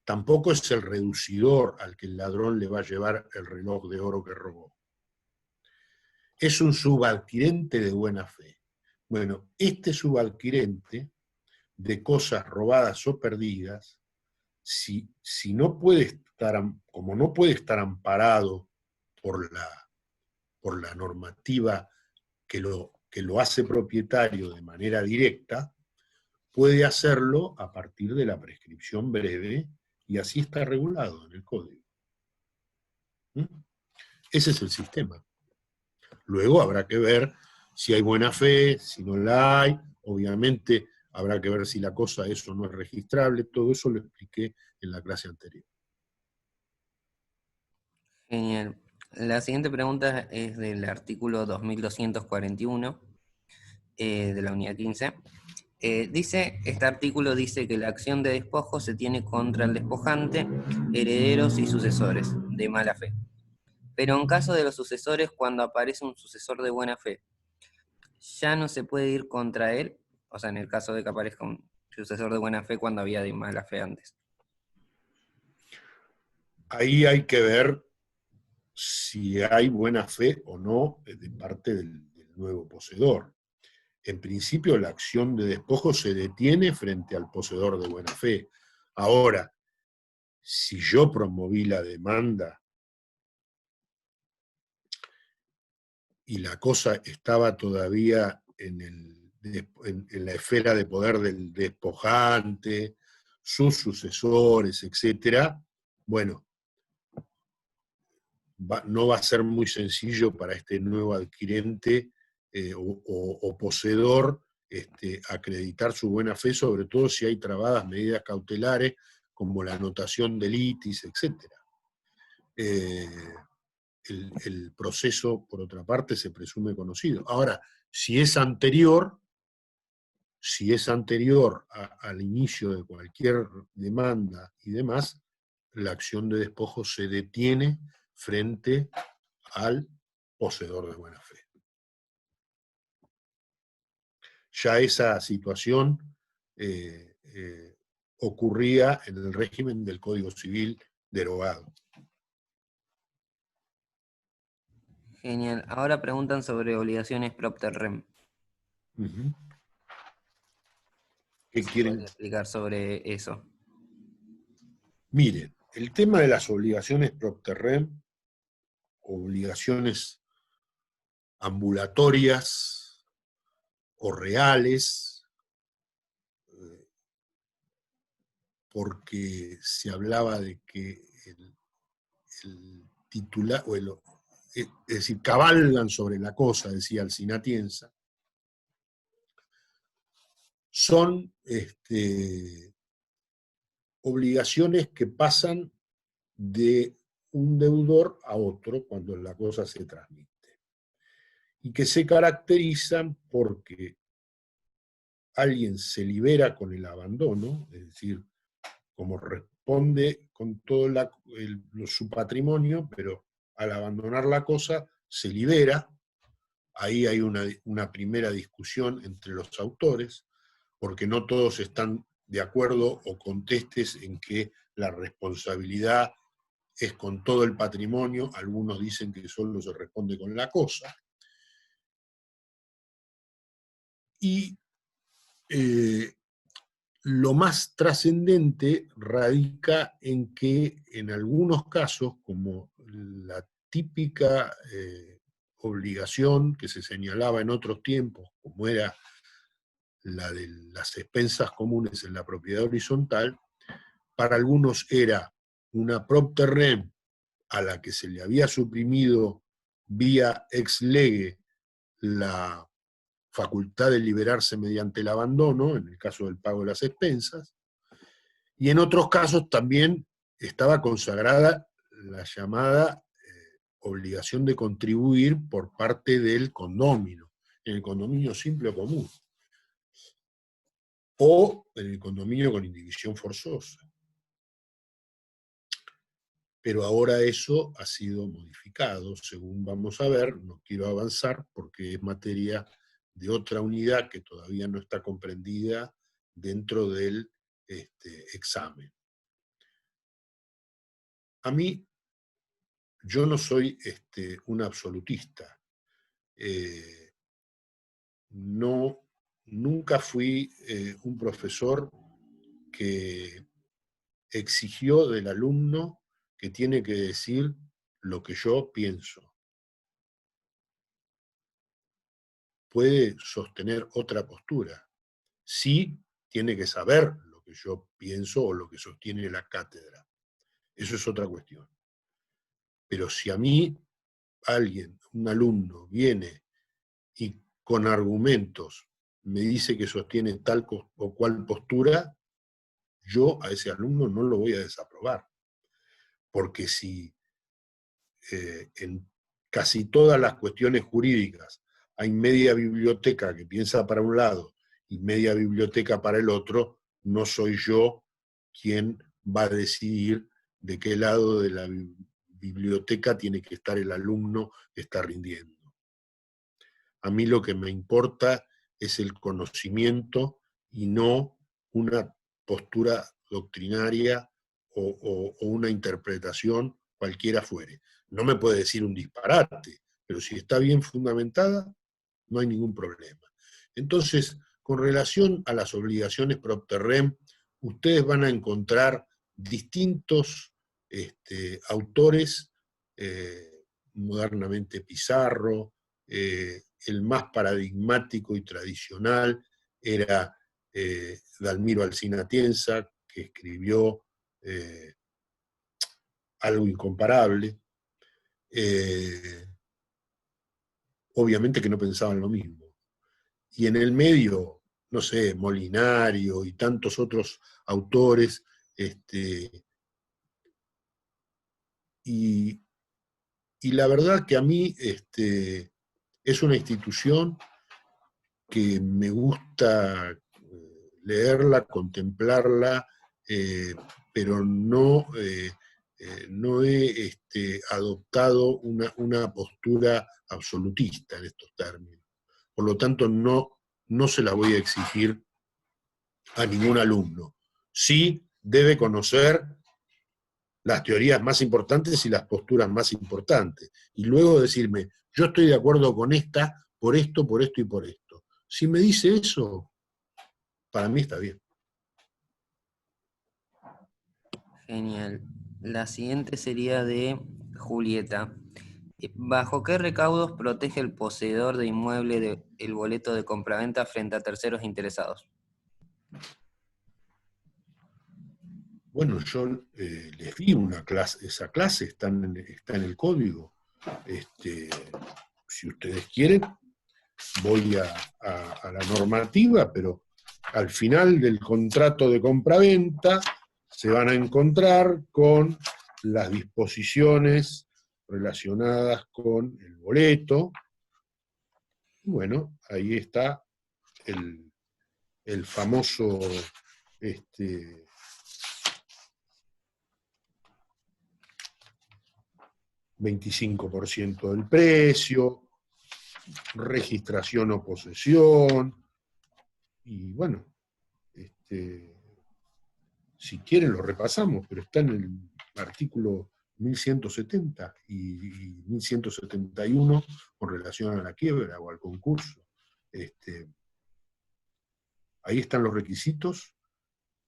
Speaker 2: tampoco es el reducidor al que el ladrón le va a llevar el reloj de oro que robó. Es un subalquirente de buena fe. Bueno, este subalquirente de cosas robadas o perdidas, si no puede estar, como no puede estar amparado por la normativa que lo hace propietario de manera directa, puede hacerlo a partir de la prescripción breve, y así está regulado en el código. Ese es el sistema. Luego habrá que ver si hay buena fe, si no la hay, obviamente habrá que ver si la cosa es o no es registrable, todo eso lo expliqué en la clase anterior.
Speaker 1: Genial. La siguiente pregunta es del artículo 2241 de la unidad 15. Este artículo dice que la acción de despojo se tiene contra el despojante, herederos y sucesores de mala fe. Pero en caso de los sucesores, cuando aparece un sucesor de buena fe, ya no se puede ir contra él, o sea, en el caso de que aparezca un sucesor de buena fe cuando había de mala fe antes.
Speaker 2: Ahí hay que ver si hay buena fe o no de parte del nuevo poseedor. En principio, la acción de despojo se detiene frente al poseedor de buena fe. Ahora, si yo promoví la demanda y la cosa estaba todavía en la esfera de poder del despojante, sus sucesores, etc., bueno, no va a ser muy sencillo para este nuevo adquirente o poseedor acreditar su buena fe, sobre todo si hay trabadas medidas cautelares como la anotación de litis, etc. El proceso, por otra parte, se presume conocido. Ahora, si es anterior al inicio de cualquier demanda y demás, la acción de despojo se detiene frente al poseedor de buena fe. Ya esa situación ocurría en el régimen del Código Civil derogado.
Speaker 1: Genial. Ahora preguntan sobre obligaciones propter rem.
Speaker 2: ¿Qué quieren?
Speaker 1: ¿Podría explicar sobre eso?
Speaker 2: Miren, el tema de las obligaciones propter rem, obligaciones ambulatorias o reales, porque se hablaba de que el titular, es decir, cabalgan sobre la cosa, decía Alcinatienza, son obligaciones que pasan de un deudor a otro cuando la cosa se transmite, y que se caracterizan porque alguien se libera con el abandono, es decir, como responde con todo su patrimonio, pero al abandonar la cosa se libera. Ahí hay una primera discusión entre los autores, porque no todos están de acuerdo o contestes en que la responsabilidad es con todo el patrimonio, algunos dicen que solo se responde con la cosa. Y lo más trascendente radica en que en algunos casos, como la típica obligación que se señalaba en otros tiempos, como era la de las expensas comunes en la propiedad horizontal, para algunos era una propter rem a la que se le había suprimido vía ex lege la facultad de liberarse mediante el abandono, en el caso del pago de las expensas, y en otros casos también estaba consagrada la llamada obligación de contribuir por parte del condominio, en el condominio simple o común, o en el condominio con indivisión forzosa. pero ahora eso ha sido modificado, según vamos a ver. No quiero avanzar porque es materia de otra unidad que todavía no está comprendida dentro del examen. A mí, yo no soy un absolutista. No, nunca fui un profesor que exigió del alumno que tiene que decir lo que yo pienso. Puede sostener otra postura. Sí tiene que saber lo que yo pienso o lo que sostiene la cátedra. Eso es otra cuestión. Pero si a mí alguien, un alumno, viene y con argumentos me dice que sostiene tal o cual postura, yo a ese alumno no lo voy a desaprobar. Porque si en casi todas las cuestiones jurídicas hay media biblioteca que piensa para un lado y media biblioteca para el otro, no soy yo quien va a decidir de qué lado de la biblioteca tiene que estar el alumno que está rindiendo. A mí lo que me importa es el conocimiento y no una postura doctrinaria o una interpretación cualquiera fuere. No me puede decir un disparate, pero si está bien fundamentada, no hay ningún problema. Entonces, con relación a las obligaciones propter rem, ustedes van a encontrar distintos autores, modernamente Pizarro, el más paradigmático y tradicional era Dalmiro Alsina Atienza, que escribió algo incomparable. Obviamente que no pensaban lo mismo. Y en el medio, no sé, Molinario y tantos otros autores, y la verdad que a mí es una institución que me gusta leerla, contemplarla, pero no he adoptado una postura absolutista en estos términos. Por lo tanto, no se la voy a exigir a ningún alumno. Sí debe conocer las teorías más importantes y las posturas más importantes. Y luego decirme, yo estoy de acuerdo con esta por esto y por esto. Si me dice eso, para mí está bien.
Speaker 1: Genial. La siguiente sería de Julieta. ¿Bajo qué recaudos protege el poseedor de inmueble el boleto de compraventa frente a terceros interesados?
Speaker 2: Bueno, yo les di una clase, esa clase está en el código. Si ustedes quieren, voy a la normativa, pero al final del contrato de compraventa se van a encontrar con las disposiciones relacionadas con el boleto. Bueno, ahí está el famoso 25% del precio, registración o posesión, y bueno, si quieren lo repasamos, pero está en el artículo 1170 y 1171 con relación a la quiebra o al concurso. Ahí están los requisitos.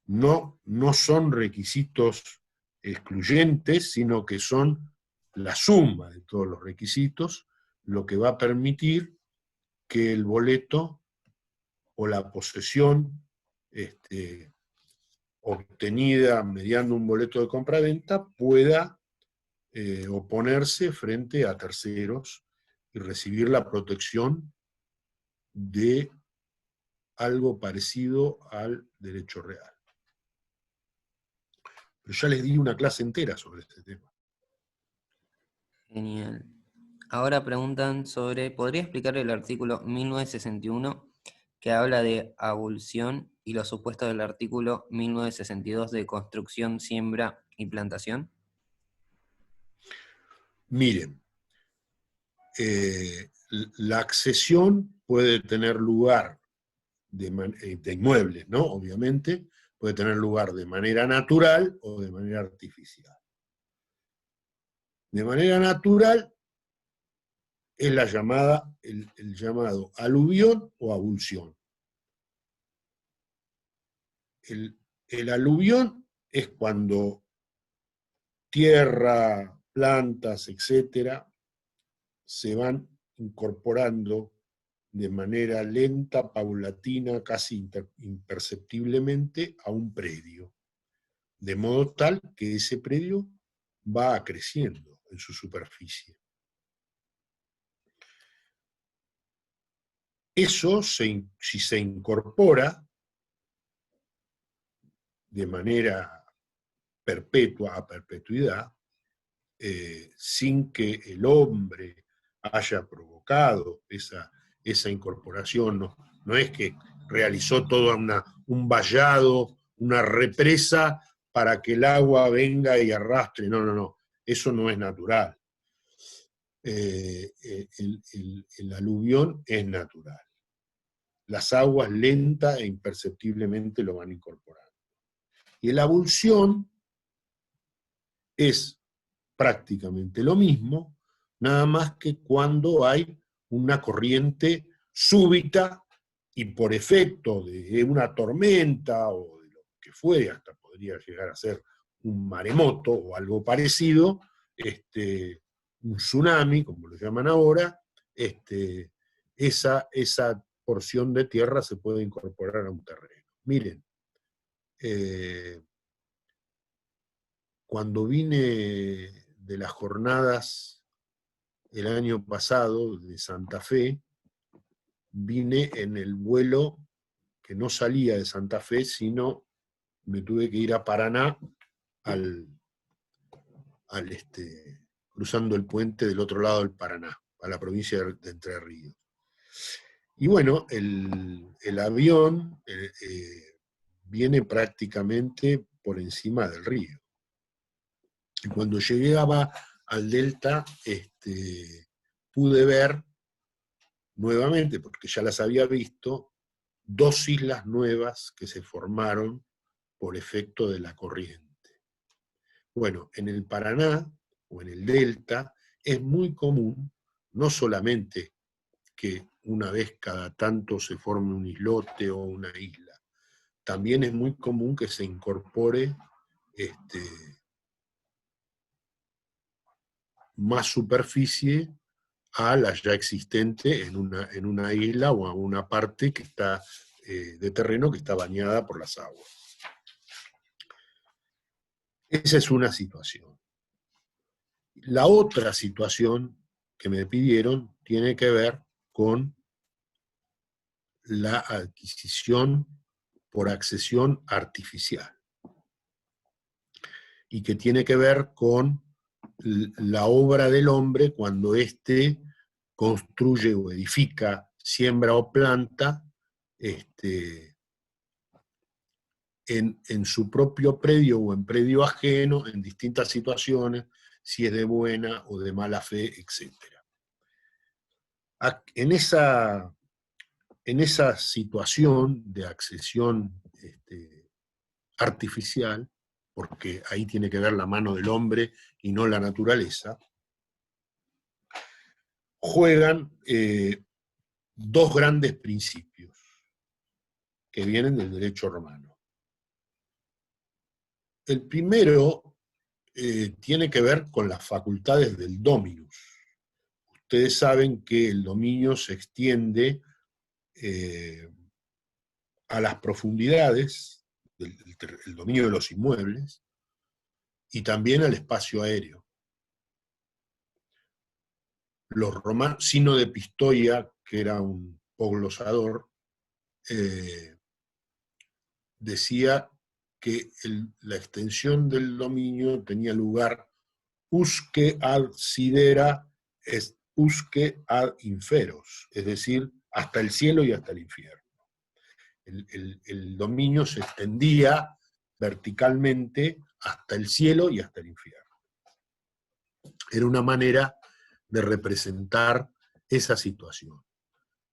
Speaker 2: No son requisitos excluyentes, sino que son la suma de todos los requisitos, lo que va a permitir que el boleto o la posesión obtenida mediante un boleto de compraventa pueda oponerse frente a terceros y recibir la protección de algo parecido al derecho real. Pero ya les di una clase entera sobre este tema.
Speaker 1: Genial. Ahora preguntan sobre, ¿podría explicar el artículo 1961 que habla de abulsión y los supuestos del artículo 1962 de construcción, siembra y plantación?
Speaker 2: Miren, la accesión puede tener lugar de inmuebles, ¿no? Obviamente, puede tener lugar de manera natural o de manera artificial. De manera natural es la llamada, el llamado aluvión o abulsión. El aluvión es cuando tierra, plantas, etcétera, se van incorporando de manera lenta, paulatina, casi imperceptiblemente a un predio, de modo tal que ese predio va creciendo en su superficie. Eso, si se incorpora de manera perpetua a perpetuidad, sin que el hombre haya provocado esa incorporación, no es que realizó todo un vallado, una represa para que el agua venga y arrastre, no, eso no es natural. El aluvión es natural. Las aguas lenta e imperceptiblemente lo van incorporando. Y la abulsión es prácticamente lo mismo, nada más que cuando hay una corriente súbita y por efecto de una tormenta o de lo que fuere, hasta podría llegar a ser un maremoto o algo parecido, un tsunami, como lo llaman ahora, esa porción de tierra se puede incorporar a un terreno. Miren, cuando vine de las jornadas el año pasado de Santa Fe, vine en el vuelo que no salía de Santa Fe, sino me tuve que ir a Paraná cruzando el puente del otro lado del Paraná, a la provincia de Entre Ríos. Y bueno, el avión viene prácticamente por encima del río. Y cuando llegaba al delta, pude ver nuevamente, porque ya las había visto, dos islas nuevas que se formaron por efecto de la corriente. Bueno, en el Paraná o en el delta es muy común, no solamente que una vez cada tanto se forme un islote o una isla, también es muy común que se incorpore más superficie a la ya existente en una isla o a una parte que está de terreno que está bañada por las aguas. Esa es una situación. La otra situación que me pidieron tiene que ver con la adquisición por accesión artificial y que tiene que ver con la obra del hombre cuando éste construye o edifica, siembra o planta en su propio predio o en predio ajeno, en distintas situaciones, si es de buena o de mala fe, etc. En esa situación de accesión artificial, porque ahí tiene que ver la mano del hombre y no la naturaleza, juegan dos grandes principios que vienen del derecho romano. El primero tiene que ver con las facultades del dominus. Ustedes saben que el dominio se extiende a las profundidades, el dominio de los inmuebles, y también al espacio aéreo. Los romanos, Sino de Pistoia, que era un poglosador, decía que la extensión del dominio tenía lugar usque ad sidera est usque ad inferos, es decir, hasta el cielo y hasta el infierno. El dominio se extendía verticalmente hasta el cielo y hasta el infierno. Era una manera de representar esa situación.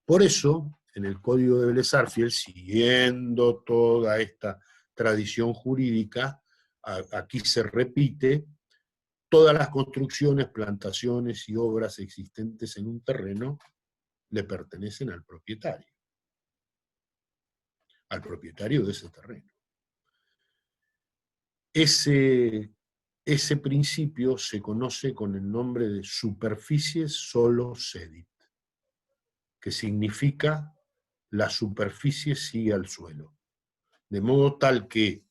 Speaker 2: Por eso, en el Código de Vélez-Sarsfield, siguiendo toda esta tradición jurídica, aquí se repite: todas las construcciones, plantaciones y obras existentes en un terreno le pertenecen al propietario de ese terreno. Ese principio se conoce con el nombre de superficie solo cedit, que significa la superficie sigue al suelo. De modo tal que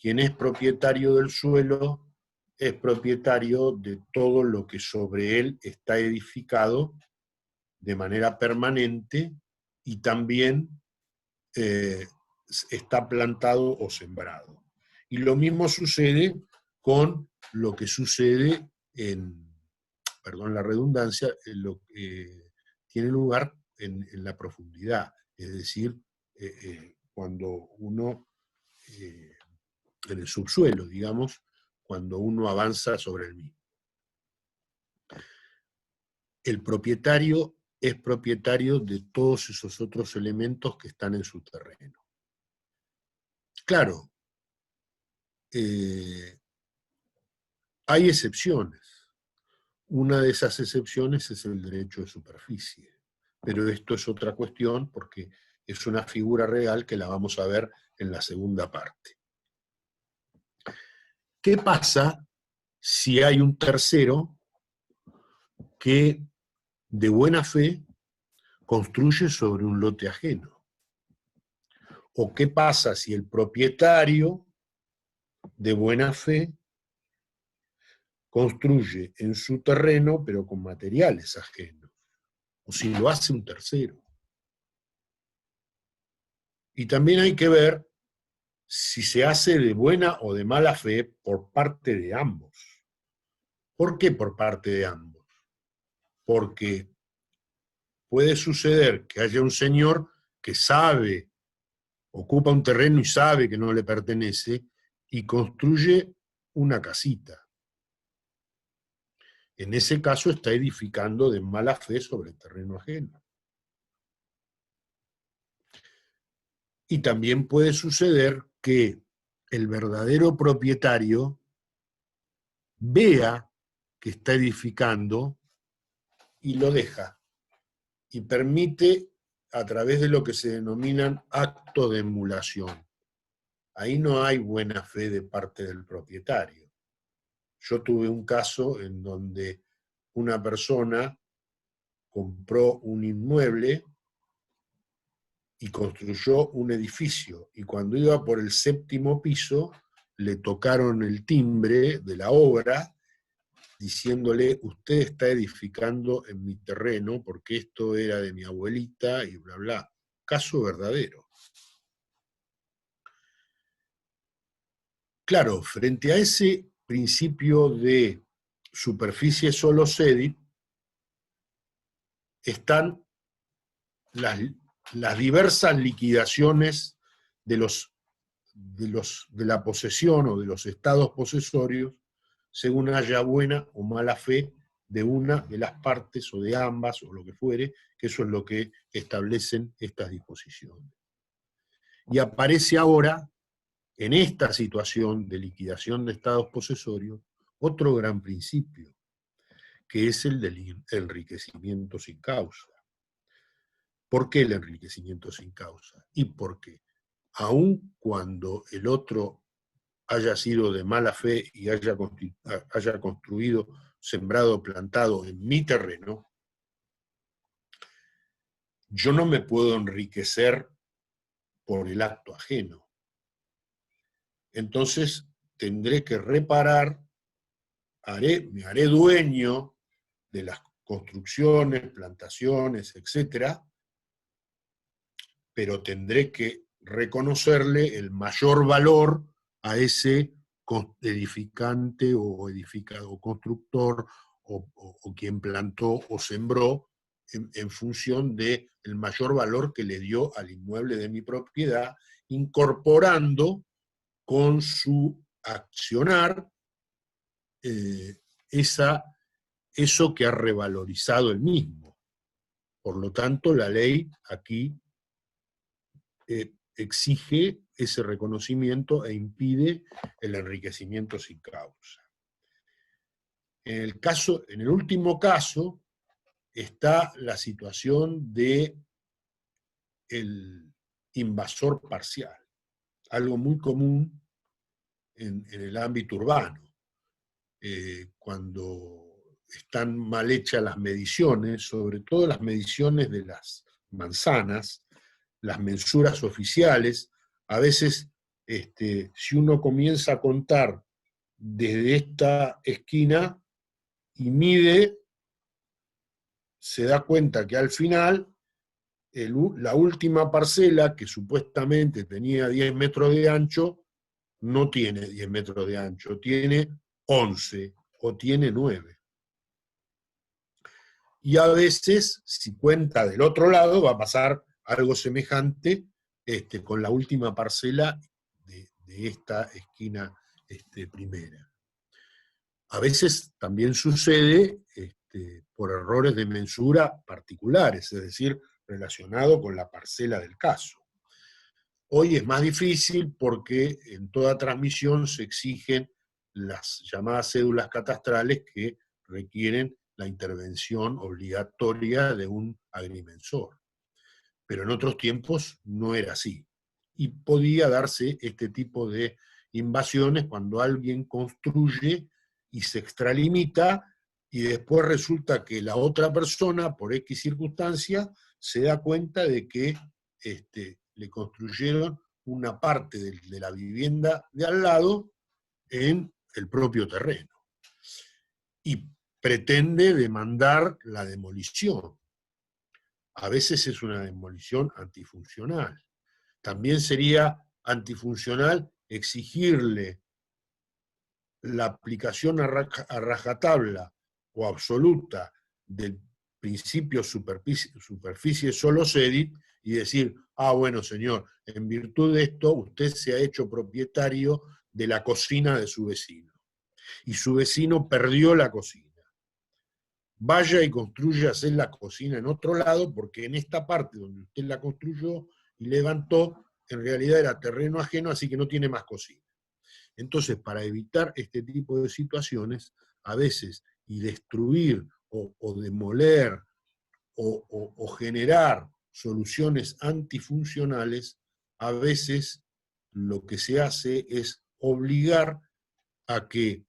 Speaker 2: quien es propietario del suelo es propietario de todo lo que sobre él está edificado de manera permanente y también está plantado o sembrado. Y lo mismo sucede con lo que sucede perdón la redundancia, lo que tiene lugar en la profundidad, es decir, cuando uno, en el subsuelo, digamos, cuando uno avanza sobre el mismo. El propietario es propietario de todos esos otros elementos que están en su terreno. Claro, hay excepciones. Una de esas excepciones es el derecho de superficie. Pero esto es otra cuestión porque es una figura real que la vamos a ver en la segunda parte. ¿Qué pasa si hay un tercero que de buena fe construye sobre un lote ajeno? ¿O qué pasa si el propietario de buena fe construye en su terreno pero con materiales ajenos? O si lo hace un tercero. Y también hay que ver si se hace de buena o de mala fe por parte de ambos. ¿Por qué por parte de ambos? Porque puede suceder que haya un señor que sabe, ocupa un terreno y sabe que no le pertenece, y construye una casita. En ese caso está edificando de mala fe sobre terreno ajeno. Y también puede suceder que el verdadero propietario vea que está edificando y lo deja, y permite a través de lo que se denominan actos de emulación. Ahí no hay buena fe de parte del propietario. Yo tuve un caso en donde una persona compró un inmueble y construyó un edificio, y cuando iba por el 7º piso, le tocaron el timbre de la obra, diciéndole: usted está edificando en mi terreno porque esto era de mi abuelita y bla, bla. Caso verdadero. Claro, frente a ese principio de superficie solo cedit, están las diversas liquidaciones de la posesión o de los estados posesorios, según haya buena o mala fe de una de las partes o de ambas o lo que fuere, que eso es lo que establecen estas disposiciones. Y aparece ahora, en esta situación de liquidación de estados posesorios, otro gran principio, que es el del enriquecimiento sin causa. ¿Por qué el enriquecimiento sin causa? Y porque aun cuando el otro haya sido de mala fe y haya construido, sembrado, plantado en mi terreno, yo no me puedo enriquecer por el acto ajeno. Entonces tendré que reparar, me haré dueño de las construcciones, plantaciones, etcétera, pero tendré que reconocerle el mayor valor a ese edificante o edificado constructor o quien plantó o sembró en función del mayor valor que le dio al inmueble de mi propiedad, incorporando con su accionar esa eso que ha revalorizado el mismo. Por lo tanto, la ley aquí exige ese reconocimiento e impide el enriquecimiento sin causa. En el último caso está la situación de el invasor parcial, algo muy común en el ámbito urbano. Cuando están mal hechas las mediciones, sobre todo las mediciones de las manzanas, las mensuras oficiales, a veces si uno comienza a contar desde esta esquina y mide, se da cuenta que al final la última parcela, que supuestamente tenía 10 metros de ancho, no tiene 10 metros de ancho, tiene 11 o tiene 9. Y a veces, si cuenta del otro lado, va a pasar algo semejante con la última parcela de esta esquina primera. A veces también sucede por errores de mensura particulares, es decir, relacionado con la parcela del caso. Hoy es más difícil porque en toda transmisión se exigen las llamadas cédulas catastrales que requieren la intervención obligatoria de un agrimensor. Pero en otros tiempos no era así. Y podía darse este tipo de invasiones cuando alguien construye y se extralimita y después resulta que la otra persona, por X circunstancia, se da cuenta de que le construyeron una parte de la vivienda de al lado en el propio terreno. Y pretende demandar la demolición. A veces es una demolición antifuncional. También sería antifuncional exigirle la aplicación a rajatabla o absoluta del principio superficie solo cedit y decir, bueno señor, en virtud de esto usted se ha hecho propietario de la cocina de su vecino. Y su vecino perdió la cocina. Vaya y construyase la cocina en otro lado, porque en esta parte donde usted la construyó y levantó, en realidad era terreno ajeno, así que no tiene más cocina. Entonces, para evitar este tipo de situaciones, a veces, y destruir o demoler o generar soluciones antifuncionales, a veces lo que se hace es obligar a que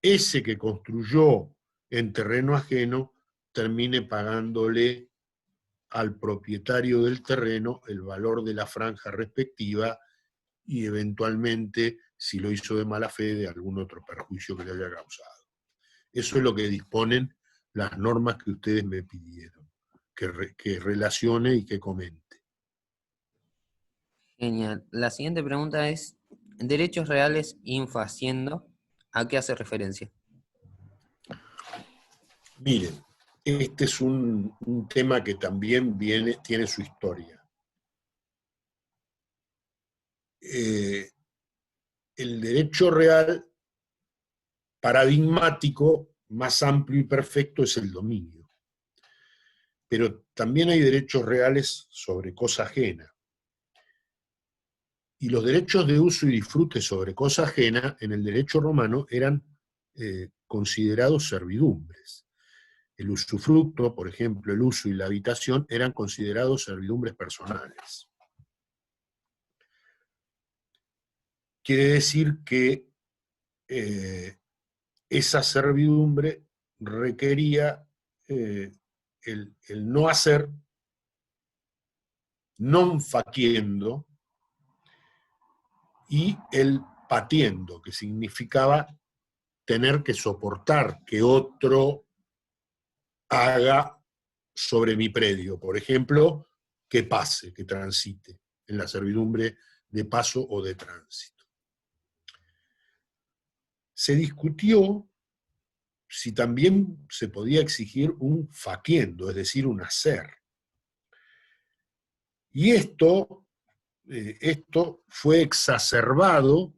Speaker 2: ese que construyó en terreno ajeno termine pagándole al propietario del terreno el valor de la franja respectiva y eventualmente, si lo hizo de mala fe, de algún otro perjuicio que le haya causado. Eso es lo que disponen las normas que ustedes me pidieron, que relacione y que comente.
Speaker 1: Genial. La siguiente pregunta es, ¿derechos reales infaciendo? ¿A qué hace referencia?
Speaker 2: Miren, este es un tema que también tiene su historia. El derecho real paradigmático más amplio y perfecto es el dominio. Pero también hay derechos reales sobre cosa ajena. Y los derechos de uso y disfrute sobre cosa ajena en el derecho romano eran considerados servidumbres. El usufructo, por ejemplo, el uso y la habitación eran considerados servidumbres personales. Quiere decir que esa servidumbre requería el no hacer, non faciendo, y el patiendo, que significaba tener que soportar que otro haga sobre mi predio. Por ejemplo, que pase, que transite en la servidumbre de paso o de tránsito. Se discutió si también se podía exigir un faciendo, es decir, un hacer. Y esto fue exacerbado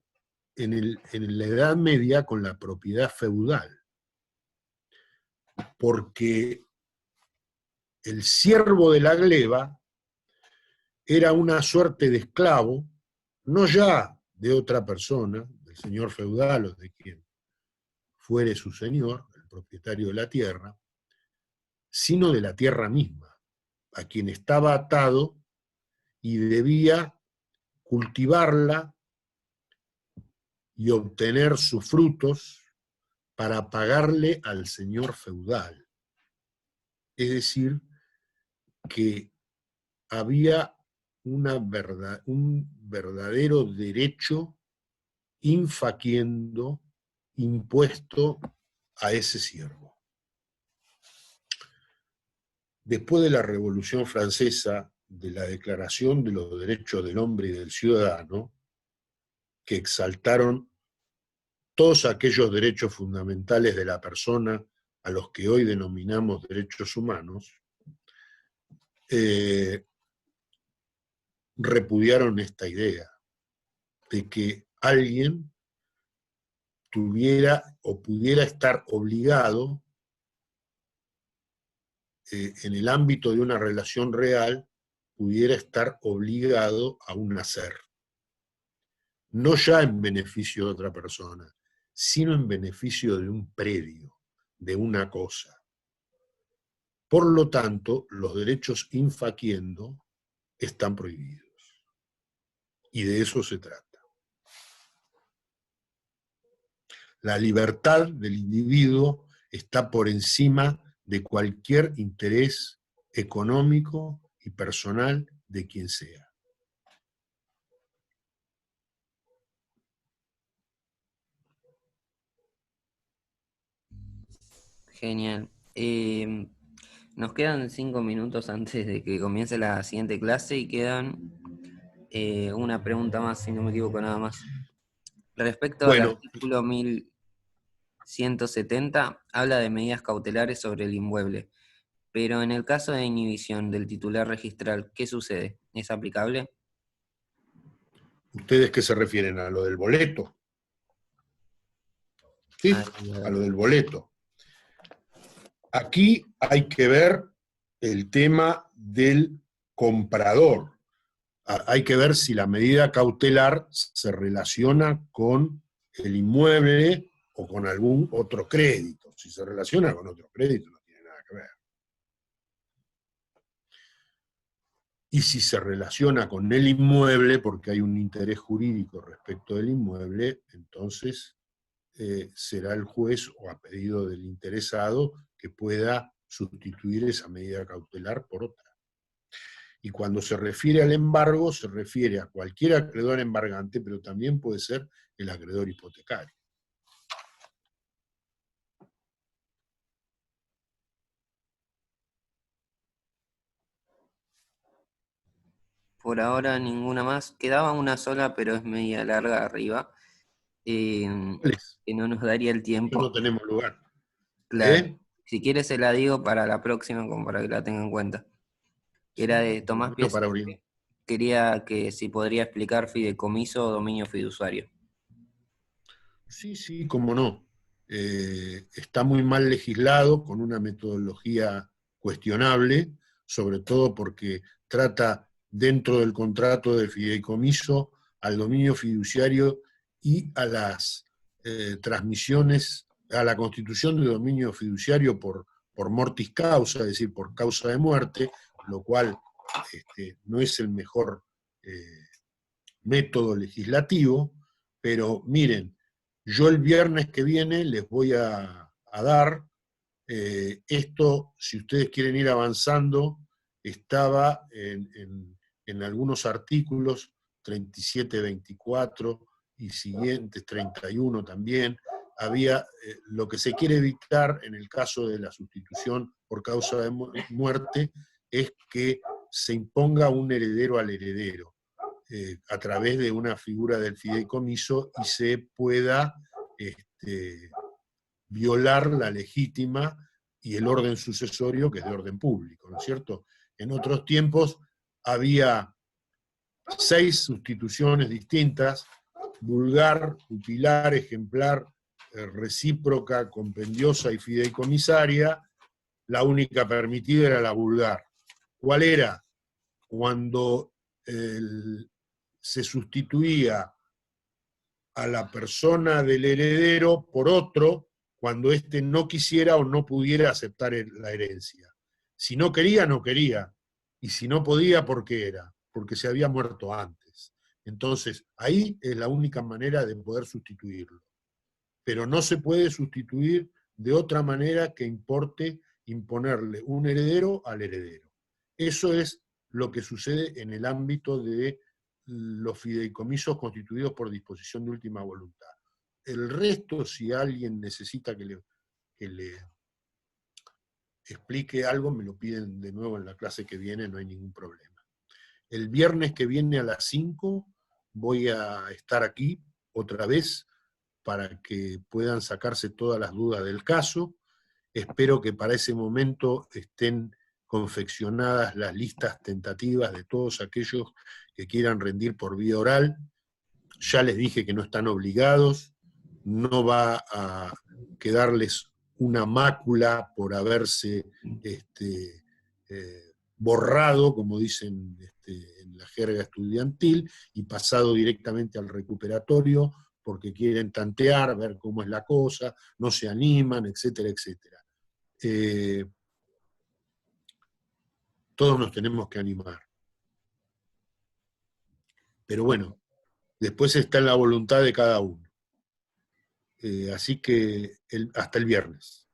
Speaker 2: en la Edad Media con la propiedad feudal. porque el siervo de la gleba era una suerte de esclavo, no ya de otra persona, del señor feudal o de quien fuere su señor, el propietario de la tierra, sino de la tierra misma, a quien estaba atado y debía cultivarla y obtener sus frutos para pagarle al señor feudal. Es decir, que había un verdadero derecho infaquiendo impuesto a ese siervo. Después de la Revolución Francesa, de la Declaración de los Derechos del Hombre y del Ciudadano, que exaltaron todos aquellos derechos fundamentales de la persona a los que hoy denominamos derechos humanos, repudiaron esta idea de que alguien tuviera o pudiera estar obligado en el ámbito de una relación real, pudiera estar obligado a un hacer. No ya en beneficio de otra persona, sino en beneficio de un predio, de una cosa. Por lo tanto, los derechos infaquiendo están prohibidos. Y de eso se trata. La libertad del individuo está por encima de cualquier interés económico y personal de quien sea.
Speaker 1: Genial. Nos quedan 5 minutos antes de que comience la siguiente clase y quedan una pregunta más, si no me equivoco, nada más. Respecto al
Speaker 2: Bueno,
Speaker 1: artículo 1170, habla de medidas cautelares sobre el inmueble, pero en el caso de inhibición del titular registral, ¿qué sucede? ¿Es aplicable?
Speaker 2: ¿ustedes qué se refieren? ¿A lo del boleto? ¿Sí? A lo del boleto. Aquí hay que ver el tema del comprador. Hay que ver si la medida cautelar se relaciona con el inmueble o con algún otro crédito. Si se relaciona con otro crédito, no tiene nada que ver. Y si se relaciona con el inmueble, porque hay un interés jurídico respecto del inmueble, entonces será el juez o a pedido del interesado que pueda sustituir esa medida cautelar por otra. Y cuando se refiere al embargo, se refiere a cualquier acreedor embargante, pero también puede ser el acreedor hipotecario.
Speaker 1: Por ahora ninguna más. Quedaba una sola, pero es media larga arriba, que no nos daría el
Speaker 2: No
Speaker 1: tiempo.
Speaker 2: tenemos lugar.
Speaker 1: Claro. Si quieres se la digo para la próxima, como para que la tengan en cuenta. Era de
Speaker 2: Por lo
Speaker 1: Tomás
Speaker 2: menos para
Speaker 1: Pies.
Speaker 2: orientar.
Speaker 1: Quería que si podría explicar fideicomiso o dominio fiduciario.
Speaker 2: Sí, cómo no. Está muy mal legislado, con una metodología cuestionable, sobre todo porque trata dentro del contrato de fideicomiso al dominio fiduciario y a las transmisiones, a la constitución de dominio fiduciario por mortis causa, es decir, por causa de muerte, lo cual no es el mejor método legislativo, pero miren, yo el viernes que viene les voy a dar esto, si ustedes quieren ir avanzando, estaba en algunos artículos, 37, 24 y siguientes, 31 también, había lo que se quiere evitar en el caso de la sustitución por causa de muerte, es que se imponga un heredero al heredero. A través de una figura del fideicomiso y se pueda violar la legítima y el orden sucesorio, que es de orden público, ¿no es cierto? En otros tiempos había 6 sustituciones distintas: vulgar, pupilar, ejemplar, recíproca, compendiosa y fideicomisaria, la única permitida era la vulgar. ¿Cuál era? Cuando se sustituía a la persona del heredero por otro, cuando éste no quisiera o no pudiera aceptar la herencia. Si no quería, no quería. Y si no podía, ¿por qué era? Porque se había muerto antes. Entonces, ahí es la única manera de poder sustituirlo. Pero no se puede sustituir de otra manera que importe imponerle un heredero al heredero. Eso es lo que sucede en el ámbito de los fideicomisos constituidos por disposición de última voluntad. El resto, si alguien necesita que le explique algo, me lo piden de nuevo en la clase que viene, no hay ningún problema. El viernes que viene a las 5 voy a estar aquí otra vez para que puedan sacarse todas las dudas del caso. Espero que para ese momento estén confeccionadas las listas tentativas de todos aquellos que quieran rendir por vía oral. Ya les dije que no están obligados, no va a quedarles una mácula por haberse borrado, como dicen en la jerga estudiantil, y pasado directamente al recuperatorio porque quieren tantear, ver cómo es la cosa, no se animan, etcétera, etcétera. Todos nos tenemos que animar. Pero bueno, después está en la voluntad de cada uno. Así que hasta el viernes.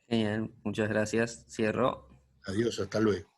Speaker 1: Genial, muchas gracias. Cierro.
Speaker 2: Adiós, hasta luego.